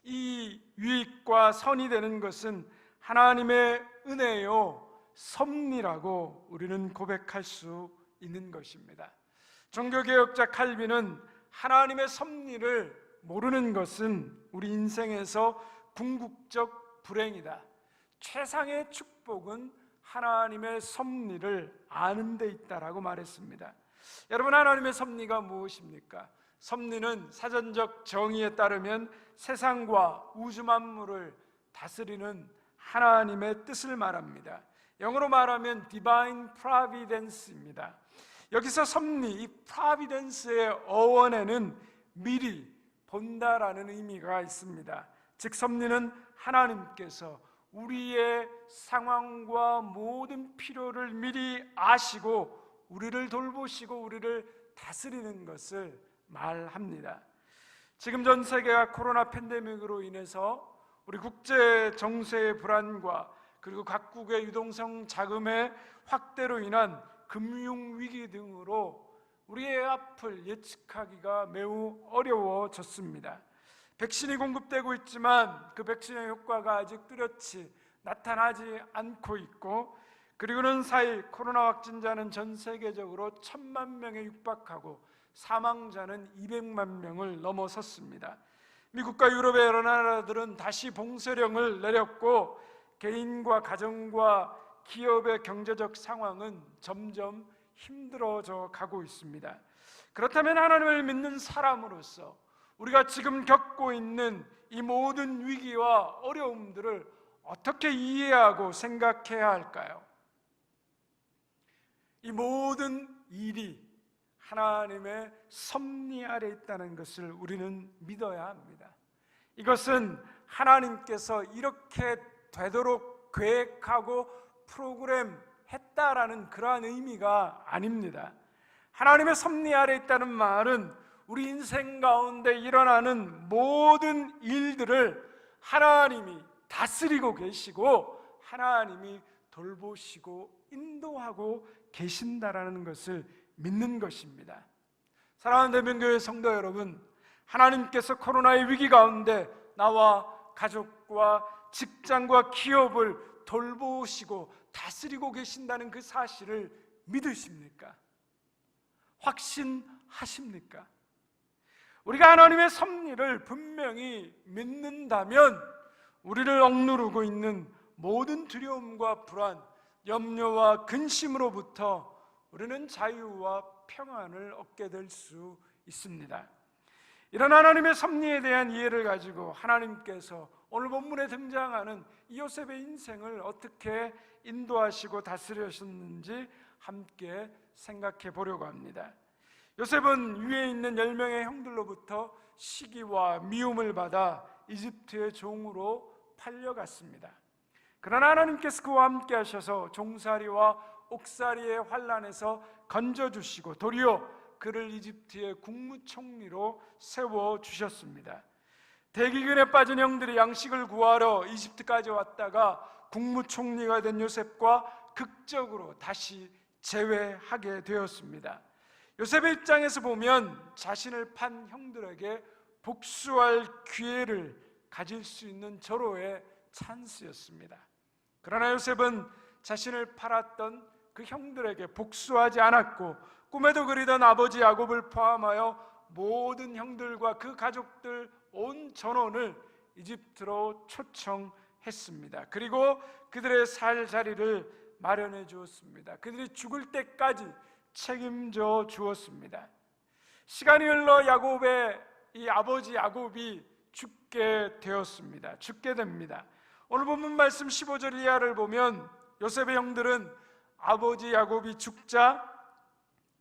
Speaker 2: 이 유익과 선이 되는 것은 하나님의 은혜요 섭리라고 우리는 고백할 수 있는 것입니다. 종교개혁자 칼빈은 하나님의 섭리를 모르는 것은 우리 인생에서 궁극적 불행이다. 최상의 축복은 하나님의 섭리를 아는 데 있다라고 말했습니다. 여러분, 하나님의 섭리가 무엇입니까? 섭리는 사전적 정의에 따르면 세상과 우주 만물을 다스리는 하나님의 뜻을 말합니다. 영어로 말하면 Divine Providence입니다. 여기서 섭리, 이 Providence의 어원에는 미리 본다라는 의미가 있습니다. 즉 섭리는 하나님께서 우리의 상황과 모든 필요를 미리 아시고 우리를 돌보시고 우리를 다스리는 것을 말합니다. 지금 전 세계가 코로나 팬데믹으로 인해서 우리 국제 정세의 불안과 그리고 각국의 유동성 자금의 확대로 인한 금융 위기 등으로 우리의 앞을 예측하기가 매우 어려워졌습니다. 백신이 공급되고 있지만 그 백신의 효과가 아직 뚜렷이 나타나지 않고 있고, 그리고는 4일 코로나 확진자는 전 세계적으로 1,000만 명에 육박하고 사망자는 200만 명을 넘어섰습니다. 미국과 유럽의 여러 나라들은 다시 봉쇄령을 내렸고 개인과 가정과 기업의 경제적 상황은 점점 힘들어져 가고 있습니다. 그렇다면 하나님을 믿는 사람으로서 우리가 지금 겪고 있는 이 모든 위기와 어려움들을 어떻게 이해하고 생각해야 할까요? 이 모든 일이 하나님의 섭리 아래 있다는 것을 우리는 믿어야 합니다. 이것은 하나님께서 이렇게 되도록 계획하고 프로그램 했다라는 그러한 의미가 아닙니다. 하나님의 섭리 아래 있다는 말은 우리 인생 가운데 일어나는 모든 일들을 하나님이 다스리고 계시고 하나님이 돌보시고 인도하고 계신다라는 것을 믿는 것입니다. 사랑하는 대명교회 성도 여러분, 하나님께서 코로나의 위기 가운데 나와 가족과 직장과 기업을 돌보시고 다스리고 계신다는 그 사실을 믿으십니까? 확신하십니까? 우리가 하나님의 섭리를 분명히 믿는다면 우리를 억누르고 있는 모든 두려움과 불안, 염려와 근심으로부터 우리는 자유와 평안을 얻게 될 수 있습니다. 이런 하나님의 섭리에 대한 이해를 가지고 하나님께서 오늘 본문에 등장하는 이 요셉의 인생을 어떻게 인도하시고 다스리셨는지 함께 생각해 보려고 합니다. 요셉은 위에 있는 10명의 형들로부터 시기와 미움을 받아 이집트의 종으로 팔려갔습니다. 그러나 하나님께서 그와 함께 하셔서 종살이와 옥살이의 환난에서 건져주시고 도리어 그를 이집트의 국무총리로 세워주셨습니다. 대기근에 빠진 형들이 양식을 구하러 이집트까지 왔다가 국무총리가 된 요셉과 극적으로 다시 재회하게 되었습니다. 요셉의 입장에서 보면 자신을 판 형들에게 복수할 기회를 가질 수 있는 절호의 찬스였습니다. 그러나 요셉은 자신을 팔았던 그 형들에게 복수하지 않았고 꿈에도 그리던 아버지 야곱을 포함하여 모든 형들과 그 가족들 온 전원을 이집트로 초청했습니다. 그리고 그들의 살 자리를 마련해 주었습니다. 그들이 죽을 때까지 책임져 주었습니다. 시간이 흘러 야곱의 이 아버지 야곱이 죽게 됩니다. 오늘 본문 말씀 15절 이하를 보면 요셉의 형들은 아버지 야곱이 죽자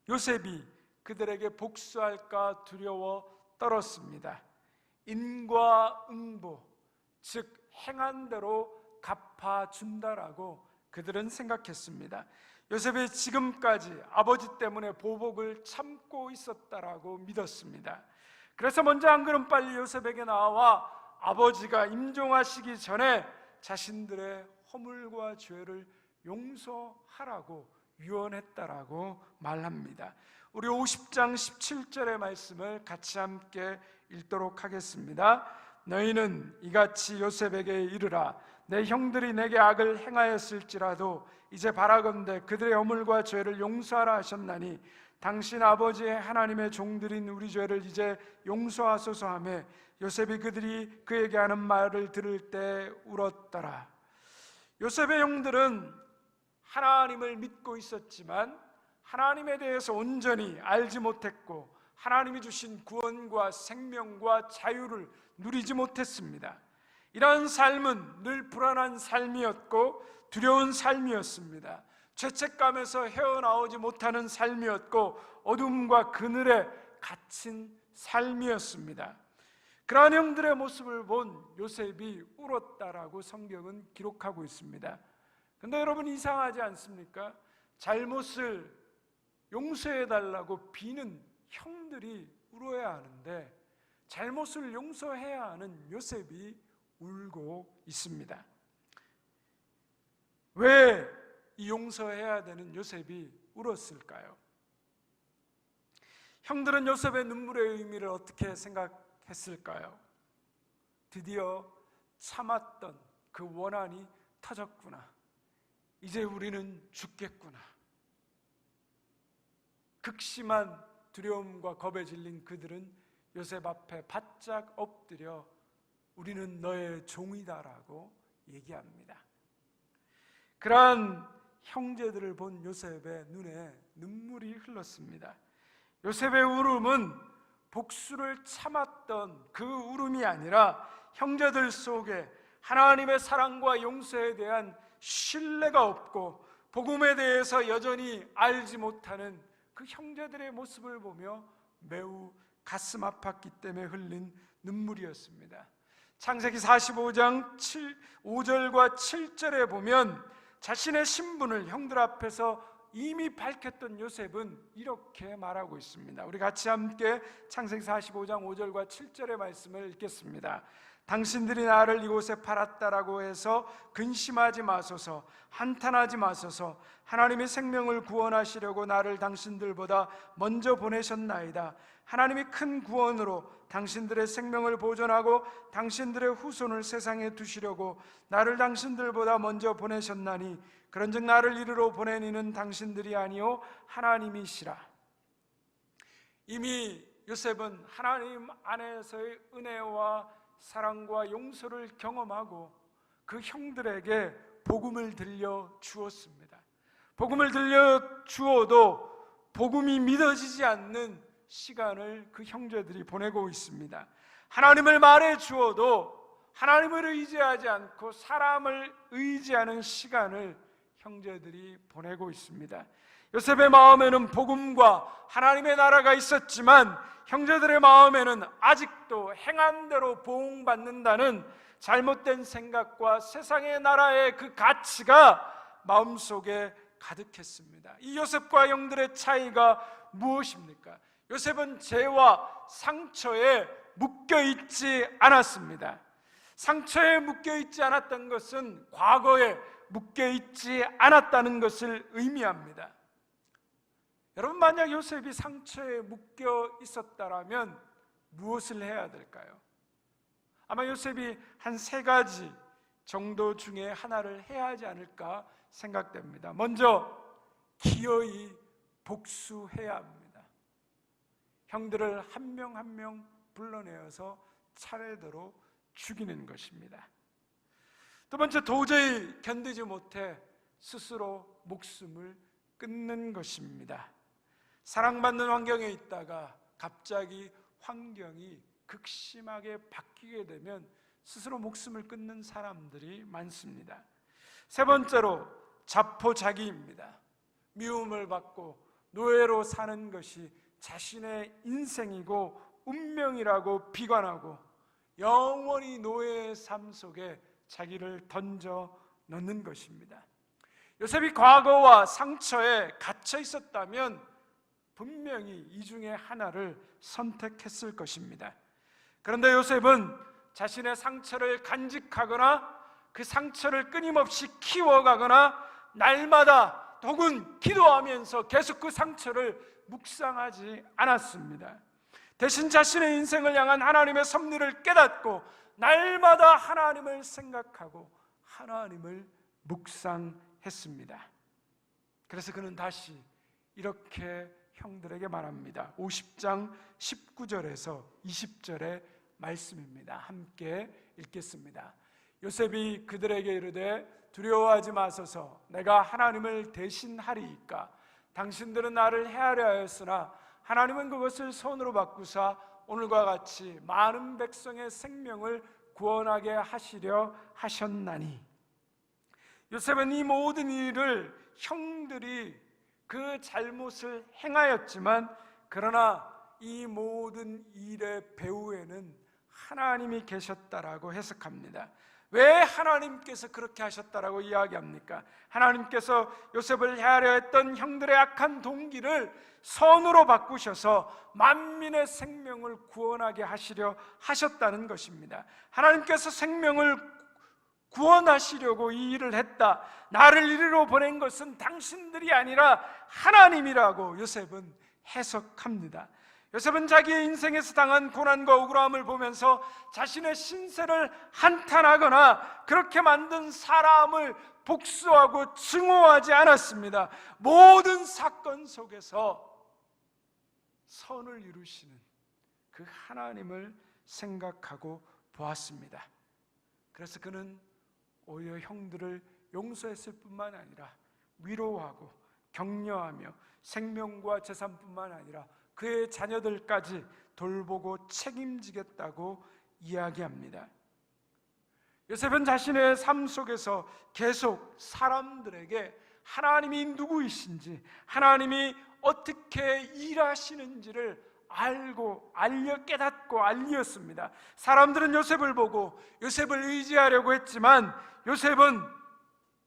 Speaker 2: 요셉이 그들에게 복수할까 두려워 떨었습니다. 인과응보, 즉 행한 대로 갚아준다라고 그들은 생각했습니다. 요셉이 지금까지 아버지 때문에 보복을 참고 있었다라고 믿었습니다. 그래서 먼저 한 걸음 빨리 요셉에게 나와 아버지가 임종하시기 전에 자신들의 허물과 죄를 용서하라고 유언했다라고 말합니다. 우리 50장 17절의 말씀을 같이 함께 읽도록 하겠습니다. 너희는 이같이 요셉에게 이르라. 내 형들이 내게 악을 행하였을지라도 이제 바라건대 그들의 허물과 죄를 용서하라 하셨나니 당신 아버지의 하나님의 종들인 우리 죄를 이제 용서하소서 하며 요셉이 그들이 그에게 하는 말을 들을 때 울었더라. 요셉의 형들은 하나님을 믿고 있었지만 하나님에 대해서 온전히 알지 못했고 하나님이 주신 구원과 생명과 자유를 누리지 못했습니다. 이러한 삶은 늘 불안한 삶이었고 두려운 삶이었습니다. 죄책감에서 헤어나오지 못하는 삶이었고 어둠과 그늘에 갇힌 삶이었습니다. 그러한 형들의 모습을 본 요셉이 울었다라고 성경은 기록하고 있습니다. 근데 여러분 이상하지 않습니까? 잘못을 용서해달라고 비는 형들이 울어야 하는데 잘못을 용서해야 하는 요셉이 울고 있습니다. 왜 이 용서해야 되는 요셉이 울었을까요? 형들은 요셉의 눈물의 의미를 어떻게 생각했을까요? 드디어 참았던 그 원한이 터졌구나. 이제 우리는 죽겠구나. 극심한 두려움과 겁에 질린 그들은 요셉 앞에 바짝 엎드려 우리는 너의 종이다라고 얘기합니다. 그러한 형제들을 본 요셉의 눈에 눈물이 흘렀습니다. 요셉의 울음은 복수를 참았던 그 울음이 아니라 형제들 속에 하나님의 사랑과 용서에 대한 신뢰가 없고 복음에 대해서 여전히 알지 못하는 그 형제들의 모습을 보며 매우 가슴 아팠기 때문에 흘린 눈물이었습니다. 창세기 45장 5절과 7절에 보면 자신의 신분을 형들 앞에서 이미 밝혔던 요셉은 이렇게 말하고 있습니다. 우리 같이 함께 창세기 45장 5절과 7절의 말씀을 읽겠습니다. 당신들이 나를 이곳에 팔았다라고 해서 근심하지 마소서, 한탄하지 마소서. 하나님이 생명을 구원하시려고 나를 당신들보다 먼저 보내셨나이다. 하나님이 큰 구원으로 당신들의 생명을 보존하고 당신들의 후손을 세상에 두시려고 나를 당신들보다 먼저 보내셨나니 그런즉 나를 이리로 보낸 이는 당신들이 아니요 하나님이시라. 이미 요셉은 하나님 안에서의 은혜와 사랑과 용서를 경험하고 그 형들에게 복음을 들려 주었습니다. 복음을 들려 주어도 복음이 믿어지지 않는 시간을 그 형제들이 보내고 있습니다. 하나님을 말해 주어도 하나님을 의지하지 않고 사람을 의지하는 시간을 형제들이 보내고 있습니다. 요셉의 마음에는 복음과 하나님의 나라가 있었지만 형제들의 마음에는 아직도 행한 대로 보응받는다는 잘못된 생각과 세상의 나라의 그 가치가 마음속에 가득했습니다. 이 요셉과 형들의 차이가 무엇입니까? 요셉은 죄와 상처에 묶여있지 않았습니다. 상처에 묶여있지 않았던 것은 과거에 묶여있지 않았다는 것을 의미합니다. 여러분, 만약 요셉이 상처에 묶여 있었다면 무엇을 해야 될까요? 아마 요셉이 한 3가지 정도 중에 하나를 해야 하지 않을까 생각됩니다. 먼저 기어이 복수해야 합니다. 형들을 한 명 한 명 불러내어서 차례대로 죽이는 것입니다. 두 번째, 도저히 견디지 못해 스스로 목숨을 끊는 것입니다. 사랑받는 환경에 있다가 갑자기 환경이 극심하게 바뀌게 되면 스스로 목숨을 끊는 사람들이 많습니다. 세 번째로 자포자기입니다. 미움을 받고 노예로 사는 것이 자신의 인생이고 운명이라고 비관하고 영원히 노예의 삶 속에 자기를 던져 넣는 것입니다. 요셉이 과거와 상처에 갇혀 있었다면 분명히 이 중에 하나를 선택했을 것입니다. 그런데 요셉은 자신의 상처를 간직하거나 그 상처를 끊임없이 키워가거나 날마다 혹은 기도하면서 계속 그 상처를 묵상하지 않았습니다. 대신 자신의 인생을 향한 하나님의 섭리를 깨닫고 날마다 하나님을 생각하고 하나님을 묵상했습니다. 그래서 그는 다시 이렇게 형들에게 말합니다. 50장 19절에서 20절의 말씀입니다. 함께 읽겠습니다. 요셉이 그들에게 이르되 두려워하지 마소서, 내가 하나님을 대신하리이까. 당신들은 나를 해하려 하였으나 하나님은 그것을 손으로 바꾸사 오늘과 같이 많은 백성의 생명을 구원하게 하시려 하셨나니. 요셉은 이 모든 일을 형들이 그 잘못을 행하였지만 그러나 이 모든 일의 배후에는 하나님이 계셨다라고 해석합니다. 왜 하나님께서 그렇게 하셨다라고 이야기합니까? 하나님께서 요셉을 해하려 했던 형들의 악한 동기를 선으로 바꾸셔서 만민의 생명을 구원하게 하시려 하셨다는 것입니다. 하나님께서 생명을 구원하시려고 이 일을 했다. 나를 이리로 보낸 것은 당신들이 아니라 하나님이라고 요셉은 해석합니다. 요셉은 자기의 인생에서 당한 고난과 억울함을 보면서 자신의 신세를 한탄하거나 그렇게 만든 사람을 복수하고 증오하지 않았습니다. 모든 사건 속에서 선을 이루시는 그 하나님을 생각하고 보았습니다. 그래서 그는 오히려 형들을 용서했을 뿐만 아니라 위로하고 격려하며 생명과 재산뿐만 아니라 그의 자녀들까지 돌보고 책임지겠다고 이야기합니다. 요셉은 자신의 삶 속에서 계속 사람들에게 하나님이 누구이신지, 하나님이 어떻게 일하시는지를 깨닫고 알렸습니다. 사람들은 요셉을 보고 요셉을 의지하려고 했지만 요셉은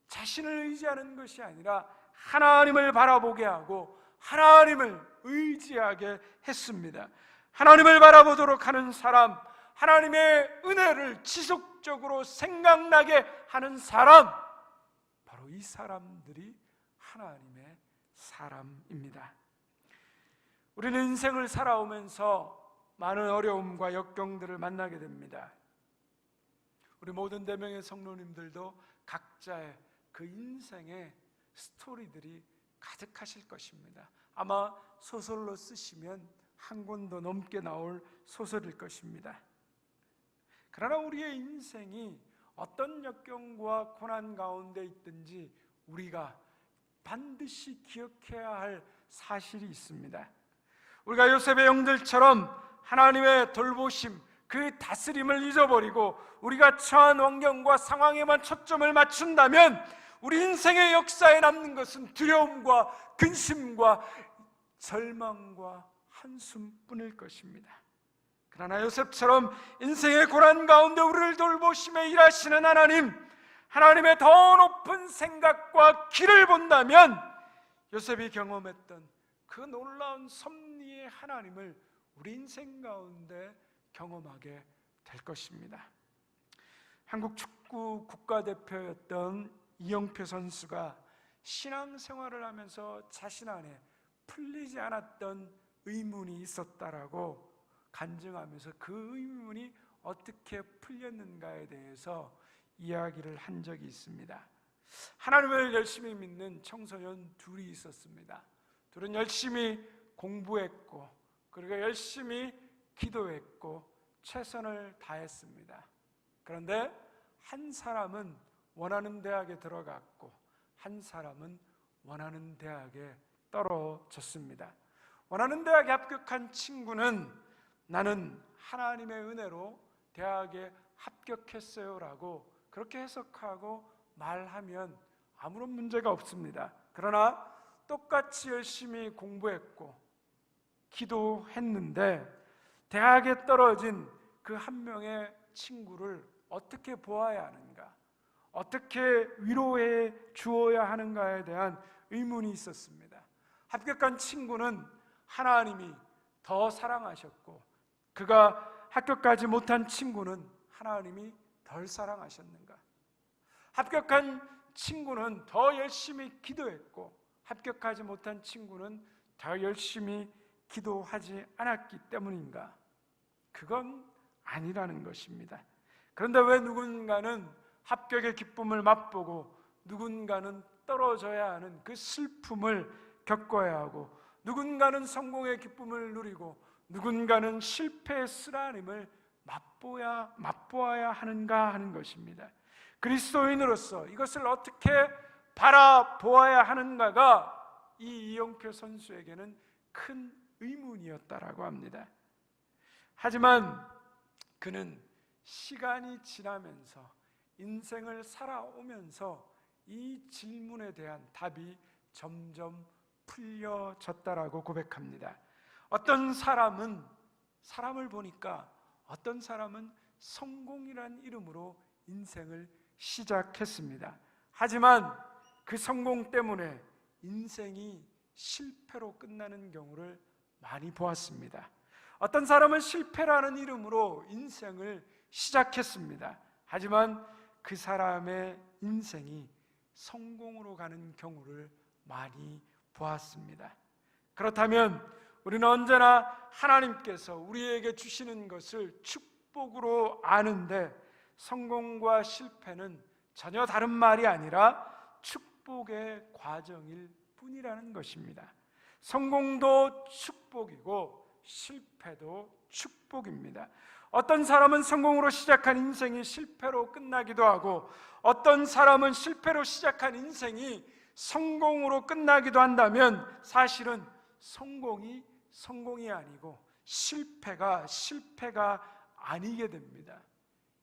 Speaker 2: 자신을 의지하는 것이 아니라 하나님을 바라보게 하고 하나님을 의지하게 했습니다. 하나님을 바라보도록 하는 사람, 하나님의 은혜를 지속적으로 생각나게 하는 사람, 바로 이 사람들이 하나님의 사람입니다. 우리는 인생을 살아오면서 많은 어려움과 역경들을 만나게 됩니다. 우리 모든 대명의 성도님들도 각자의 그 인생의 스토리들이 가득하실 것입니다. 아마 소설로 쓰시면 한 권도 넘게 나올 소설일 것입니다. 그러나 우리의 인생이 어떤 역경과 고난 가운데 있든지 우리가 반드시 기억해야 할 사실이 있습니다. 우리가 요셉의 형들처럼 하나님의 돌보심, 그 다스림을 잊어버리고 우리가 처한 환경과 상황에만 초점을 맞춘다면 우리 인생의 역사에 남는 것은 두려움과 근심과 절망과 한숨뿐일 것입니다. 그러나 요셉처럼 인생의 고난 가운데 우리를 돌보심에 일하시는 하나님, 하나님의 더 높은 생각과 길을 본다면 요셉이 경험했던 그 놀라운 섭리의 하나님을 우리 인생 가운데 경험하게 될 것입니다. 한국 축구 국가대표였던 이영표 선수가 신앙생활을 하면서 자신 안에 풀리지 않았던 의문이 있었다라고 간증하면서 그 의문이 어떻게 풀렸는가에 대해서 이야기를 한 적이 있습니다. 하나님을 열심히 믿는 청소년 둘이 있었습니다. 둘은 열심히 공부했고 그리고 열심히 기도했고 최선을 다했습니다. 그런데 한 사람은 원하는 대학에 들어갔고 한 사람은 원하는 대학에 떨어졌습니다. 원하는 대학에 합격한 친구는 나는 하나님의 은혜로 대학에 합격했어요 라고 그렇게 해석하고 말하면 아무런 문제가 없습니다. 그러나 똑같이 열심히 공부했고 기도했는데 대학에 떨어진 그 한 명의 친구를 어떻게 보아야 하는가, 어떻게 위로해 주어야 하는가에 대한 의문이 있었습니다. 합격한 친구는 하나님이 더 사랑하셨고 그가 합격하지 못한 친구는 하나님이 덜 사랑하셨는가? 합격한 친구는 더 열심히 기도했고 합격하지 못한 친구는 더 열심히 기도하지 않았기 때문인가? 그건 아니라는 것입니다. 그런데 왜 누군가는 합격의 기쁨을 맛보고 누군가는 떨어져야 하는 그 슬픔을 겪어야 하고 누군가는 성공의 기쁨을 누리고 누군가는 실패의 쓰라림을 맛보아야 하는가 하는 것입니다. 그리스도인으로서 이것을 어떻게 바라보아야 하는가가 이 이영표 선수에게는 큰 의문이었다라고 합니다. 하지만 그는 시간이 지나면서 인생을 살아오면서 이 질문에 대한 답이 점점 풀려졌다라고 고백합니다. 어떤 사람은 사람을 보니까 어떤 사람은 성공이란 이름으로 인생을 시작했습니다. 하지만 그 성공 때문에 인생이 실패로 끝나는 경우를 많이 보았습니다. 어떤 사람은 실패라는 이름으로 인생을 시작했습니다. 하지만 그 사람의 인생이 성공으로 가는 경우를 많이 보았습니다. 그렇다면 우리는 언제나 하나님께서 우리에게 주시는 것을 축복으로 아는데, 성공과 실패는 전혀 다른 말이 아니라 축복의 과정일 뿐이라는 것입니다. 성공도 축복이고 실패도 축복입니다. 어떤 사람은 성공으로 시작한 인생이 실패로 끝나기도 하고, 어떤 사람은 실패로 시작한 인생이 성공으로 끝나기도 한다면, 사실은 성공이 아니고 실패가 아니게 됩니다.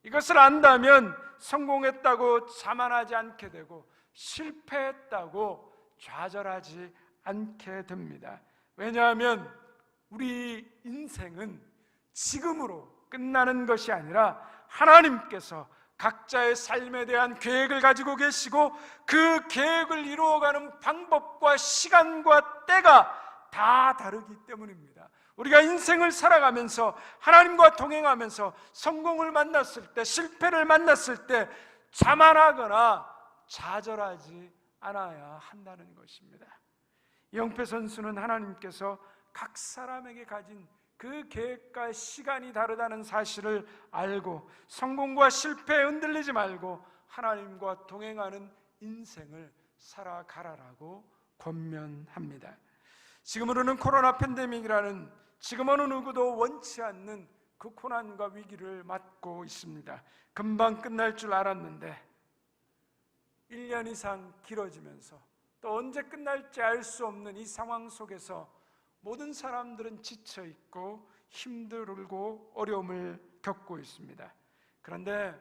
Speaker 2: 이것을 안다면 성공했다고 자만하지 않게 되고 실패했다고 좌절하지 않게 됩니다. 왜냐하면 우리 인생은 지금으로 끝나는 것이 아니라 하나님께서 각자의 삶에 대한 계획을 가지고 계시고, 그 계획을 이루어가는 방법과 시간과 때가 다 다르기 때문입니다. 우리가 인생을 살아가면서 하나님과 동행하면서 성공을 만났을 때, 실패를 만났을 때 자만하거나 좌절하지 않아야 한다는 것입니다. 이영표 선수는 하나님께서 각 사람에게 가진 그 계획과 시간이 다르다는 사실을 알고 성공과 실패에 흔들리지 말고 하나님과 동행하는 인생을 살아가라라고 권면합니다. 지금으로는 코로나 팬데믹이라는 지금 어느 누구도 원치 않는 그 고난과 위기를 맞고 있습니다. 금방 끝날 줄 알았는데 1년 이상 길어지면서 또 언제 끝날지 알 수 없는 이 상황 속에서 모든 사람들은 지쳐있고 힘들고 어려움을 겪고 있습니다. 그런데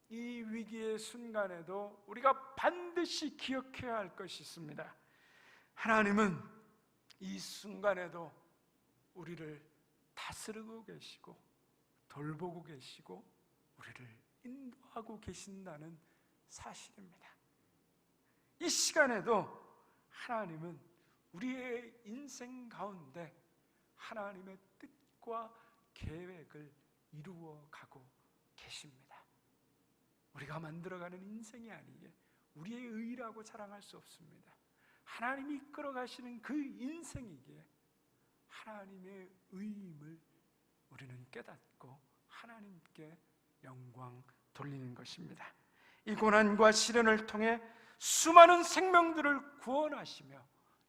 Speaker 2: 이 위기의 순간에도 우리가 반드시 기억해야 할 것이 있습니다. 하나님은 이 순간에도 우리를 다스리고 계시고 돌보고 계시고 우리를 인도하고 계신다는 사실입니다. 이 시간에도 하나님은 우리의 인생 가운데 하나님의 뜻과 계획을 이루어가고 계십니다. 우리가 만들어가는 인생이 아니기에 우리의 의라고 자랑할 수 없습니다. 하나님이 이끌어가시는 그 인생이기에 하나님의 의임을 우리는 깨닫고 하나님께 영광 돌리는 것입니다. 이 고난과 시련을 통해 수많은 생명들을 구원하시며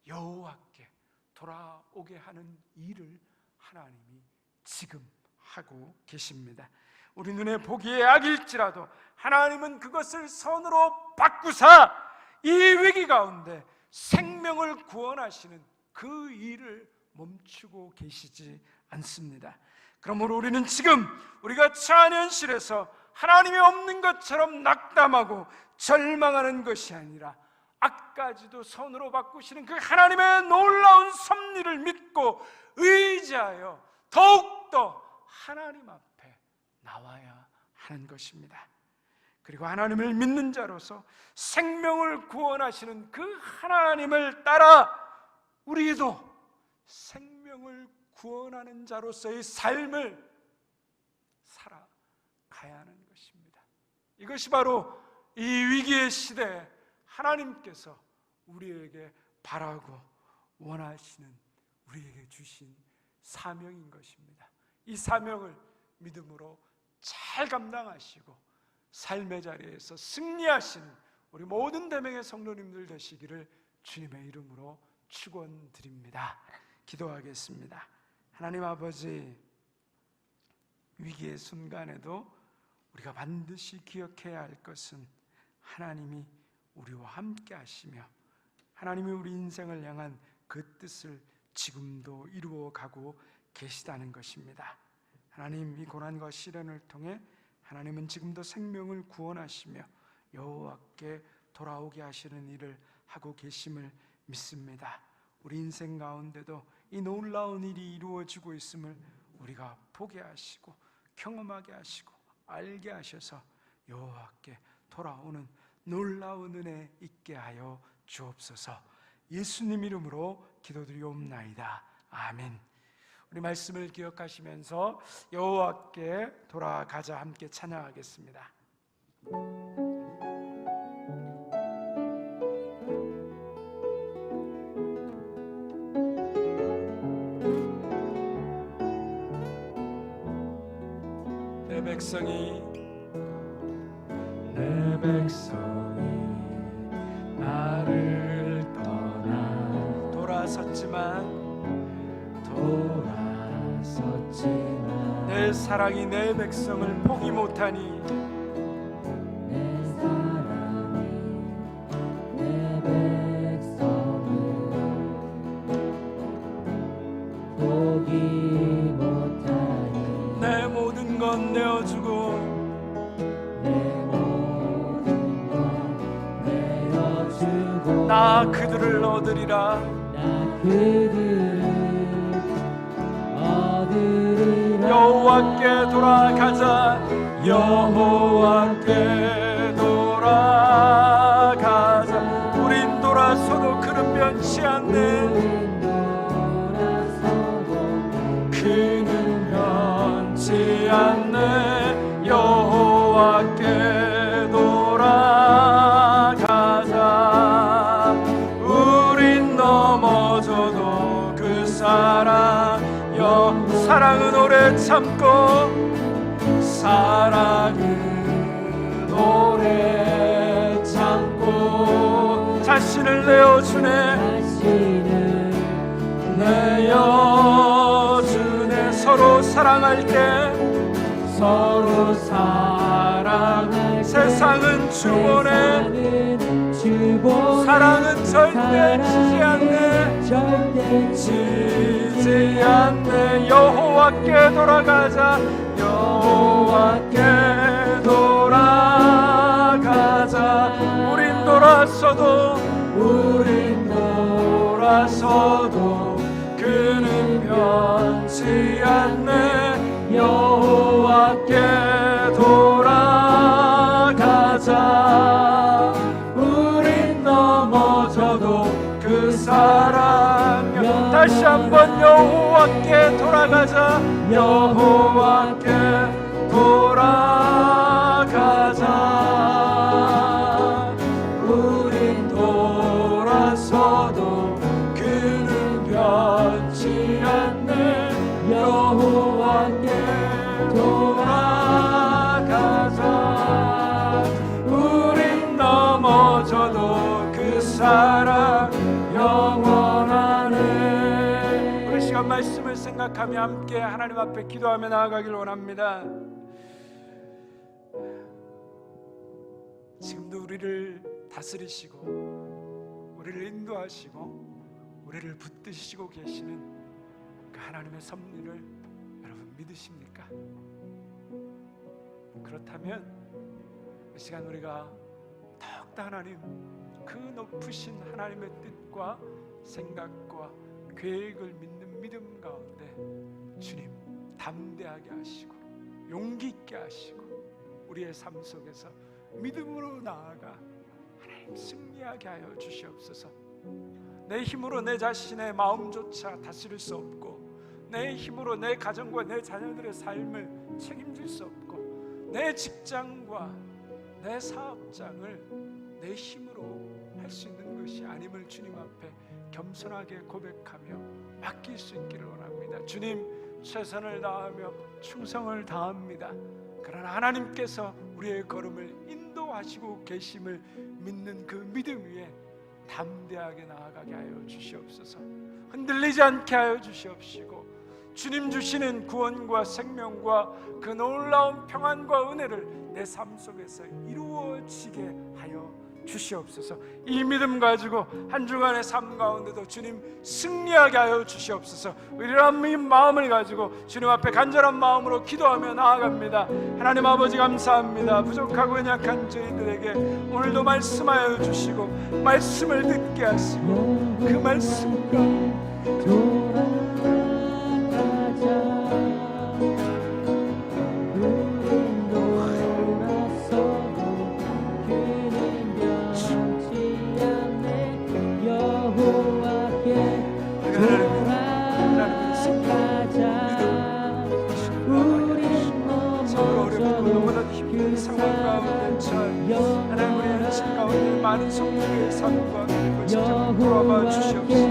Speaker 2: 여호와께 돌아오게 하는 일을 하나님이 지금 하고 계십니다. 우리 눈에 보기에 악일지라도 하나님은 그것을 선으로 바꾸사 이 위기 가운데 생명을 구원하시는 그 일을 멈추고 계시지 않습니다. 그러므로 우리는 지금 우리가 처한 현실에서 하나님이 없는 것처럼 낙담하고 절망하는 것이 아니라 악까지도 선으로 바꾸시는 그 하나님의 놀라운 섭리를 믿고 의지하여 더욱더 하나님 앞에 나와야 하는 것입니다. 그리고 하나님을 믿는 자로서 생명을 구원하시는 그 하나님을 따라 우리도 생명을 구원하는 자로서의 삶을 살아가야 하는 것입니다. 이것이 바로 이 위기의 시대에 하나님께서 우리에게 바라고 원하시는 우리에게 주신 사명인 것입니다. 이 사명을 믿음으로 잘 감당하시고 삶의 자리에서 승리하시는 우리 모든 대명의 성도님들 되시기를 주님의 이름으로 축원드립니다. 기도하겠습니다. 하나님 아버지, 위기의 순간에도 우리가 반드시 기억해야 할 것은 하나님이 우리와 함께 하시며 하나님이 우리 인생을 향한 그 뜻을 지금도 이루어가고 계시다는 것입니다. 하나님, 이 고난과 시련을 통해 하나님은 지금도 생명을 구원하시며 여호와께 돌아오게 하시는 일을 하고 계심을 믿습니다. 우리 인생 가운데도 이 놀라운 일이 이루어지고 있음을 우리가 보게 하시고 경험하게 하시고 알게 하셔서 여호와께 돌아오는 놀라운 은혜 있게 하여 주옵소서. 예수님 이름으로 기도드리옵나이다. 아멘. 우리 말씀을 기억하시면서 여호와께 돌아가자 함께 찬양하겠습니다. 내 백성이 나를 떠나 돌아섰지만 내 사랑이 내 백성을 포기 못하니
Speaker 1: 내 사랑이 내 백성을 포기 못하니
Speaker 2: 내 모든 건 내어주고
Speaker 1: 내 모든 것 내어주고
Speaker 2: 나 그들을 얻으리라.
Speaker 1: 나 그들을 얻으리라.
Speaker 2: 여호와께 돌아가자. 여호와께 돌아가자. 우린 돌아서도 그는 변치 않네. 그는 변치 않네. 여호와께 돌아가자. 우린 넘어져도 그 사랑은 오래 참고 사랑은 오래 참고 자신을 내어주네. 내어주네. 서로 사랑할 때
Speaker 1: 서로 사랑할
Speaker 2: 세상은 주보네. 사랑은 절대 지지 않네. 지지 않네. 여호와께 돌아가자. 여호와께 돌아가자. 우린 돌아서도 그는 변치 않네. 여호와께 돌아가자. 우린 넘어져도 그 사랑 다시 한번 여호와께 돌아가자. 여호와께 돌아가자. 우린 돌아서도 그는 변치 않네. 여호와께 돌아가자. 우린 넘어져도 그 사랑 영원하네. 우리 시간 말씀을 생각하며 함께 하나님 앞에 기도하며 나아가길 원합니다. 지금도 우리를 다스리시고 우리를 인도하시고 우리를 붙드시고 계시는 그 하나님의 섭리를 여러분 믿으십니까? 그렇다면 이 시간 우리가 더욱더 하나님 그 높으신 하나님의 뜻과 생각과 계획을 믿는 믿음 가운데 주님 담대하게 하시고 용기 있게 하시고 우리의 삶 속에서 믿음으로 나아가 하나님 승리하게 하여 주시옵소서. 내 힘으로 내 자신의 마음조차 다스릴 수 없고 내 힘으로 내 가정과 내 자녀들의 삶을 책임질 수 없고 내 직장과 내 사업장을 내 힘으로 할 수 있는 것이 아님을 주님 앞에 겸손하게 고백하며 맡길 수 있기를 원합니다. 주님 최선을 다하며 충성을 다합니다. 그러나 하나님께서 우리의 걸음을 인도하시고 계심을 믿는 그 믿음 위에 담대하게 나아가게 하여 주시옵소서. 흔들리지 않게 하여 주시옵시고 주님 주시는 구원과 생명과 그 놀라운 평안과 은혜를 내 삶 속에서 이루어지게 하여 주시옵소서. 이 믿음 가지고 한 주간의 삶 가운데도 주님 승리하게 하여 주시옵소서. 이런 마음을 가지고 주님 앞에 간절한 마음으로 기도하며 나아갑니다. 하나님 아버지 감사합니다. 부족하고 연약한 저희들에게 오늘도 말씀하여 주시고 말씀을 듣게 하시고 그 말씀과
Speaker 1: 돌아가자.
Speaker 2: 하나님 우리 현실 가운데 많은 성도의 삶과 그리고 찾아 돌아봐 주시옵소서.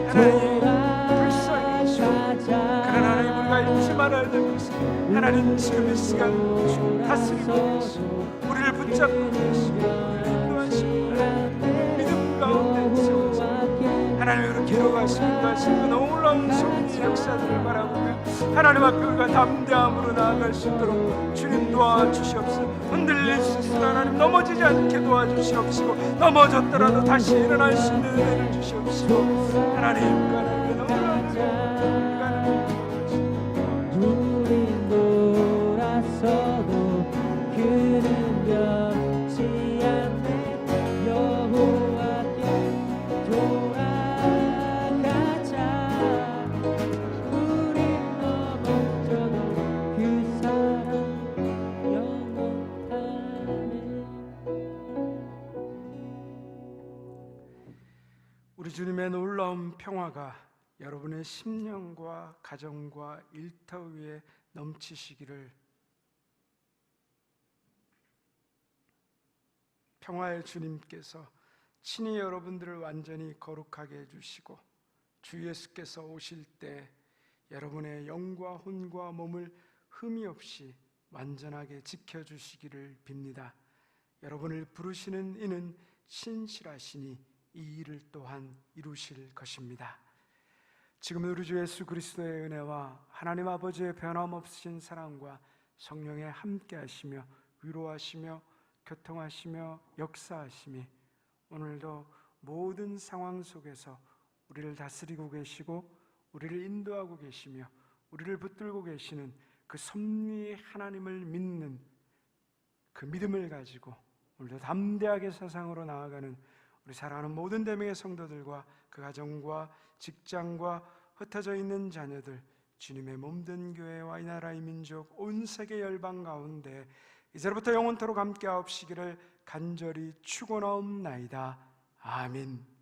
Speaker 2: 하나님 불쌍히 여기시옵소서. 그러나 하나님 우리가 잊지 말아야 될 것은 하나님 지금 이 시간 주님 다스리고 계시고 우리를 붙잡고 계시고 우리를 인도하시고 하나님 믿음 가운데 세우시고 하나님 우리 기도하시고 인도하시고 그 놀라운 성리의 역사들을 바라보며 하나님 앞에 우리가 담대함으로 나아갈 수 있도록 주님 도와주시옵소서. 흔들릴 수 있으나 하나님 넘어지지 않게 도와주시옵시고 넘어졌더라도 다시 일어날 수 있는 은혜를 주시옵시고 하나님 그 하나님의 놀라운
Speaker 1: 우린 돌아서도 그는 변치 않네. 여호와께 돌아가자. 우린 넘어져도 그 사랑 영원하네.
Speaker 2: 우리 주님의 놀라운 평화가 여러분의 심령과 가정과 일터 위에 넘치시기를. 평화의 주님께서 친히 여러분들을 완전히 거룩하게 해주시고 주 예수께서 오실 때 여러분의 영과 혼과 몸을 흠이 없이 완전하게 지켜주시기를 빕니다. 여러분을 부르시는 이는 신실하시니 이 일을 또한 이루실 것입니다. 지금 우리 주 예수 그리스도의 은혜와 하나님 아버지의 변함없으신 사랑과 성령의 함께하시며 위로하시며 교통하시며 역사하심이 오늘도 모든 상황 속에서 우리를 다스리고 계시고 우리를 인도하고 계시며 우리를 붙들고 계시는 그 섭리의 하나님을 믿는 그 믿음을 가지고 오늘도 담대하게 세상으로 나아가는 우리 사랑하는 모든 대명의 성도들과 그 가정과 직장과 흩어져 있는 자녀들, 주님의 몸된 교회와 이 나라 이 민족 온 세계 열방 가운데 이제부터 영원토록 함께하옵시기를 간절히 축원하옵나이다. 아멘.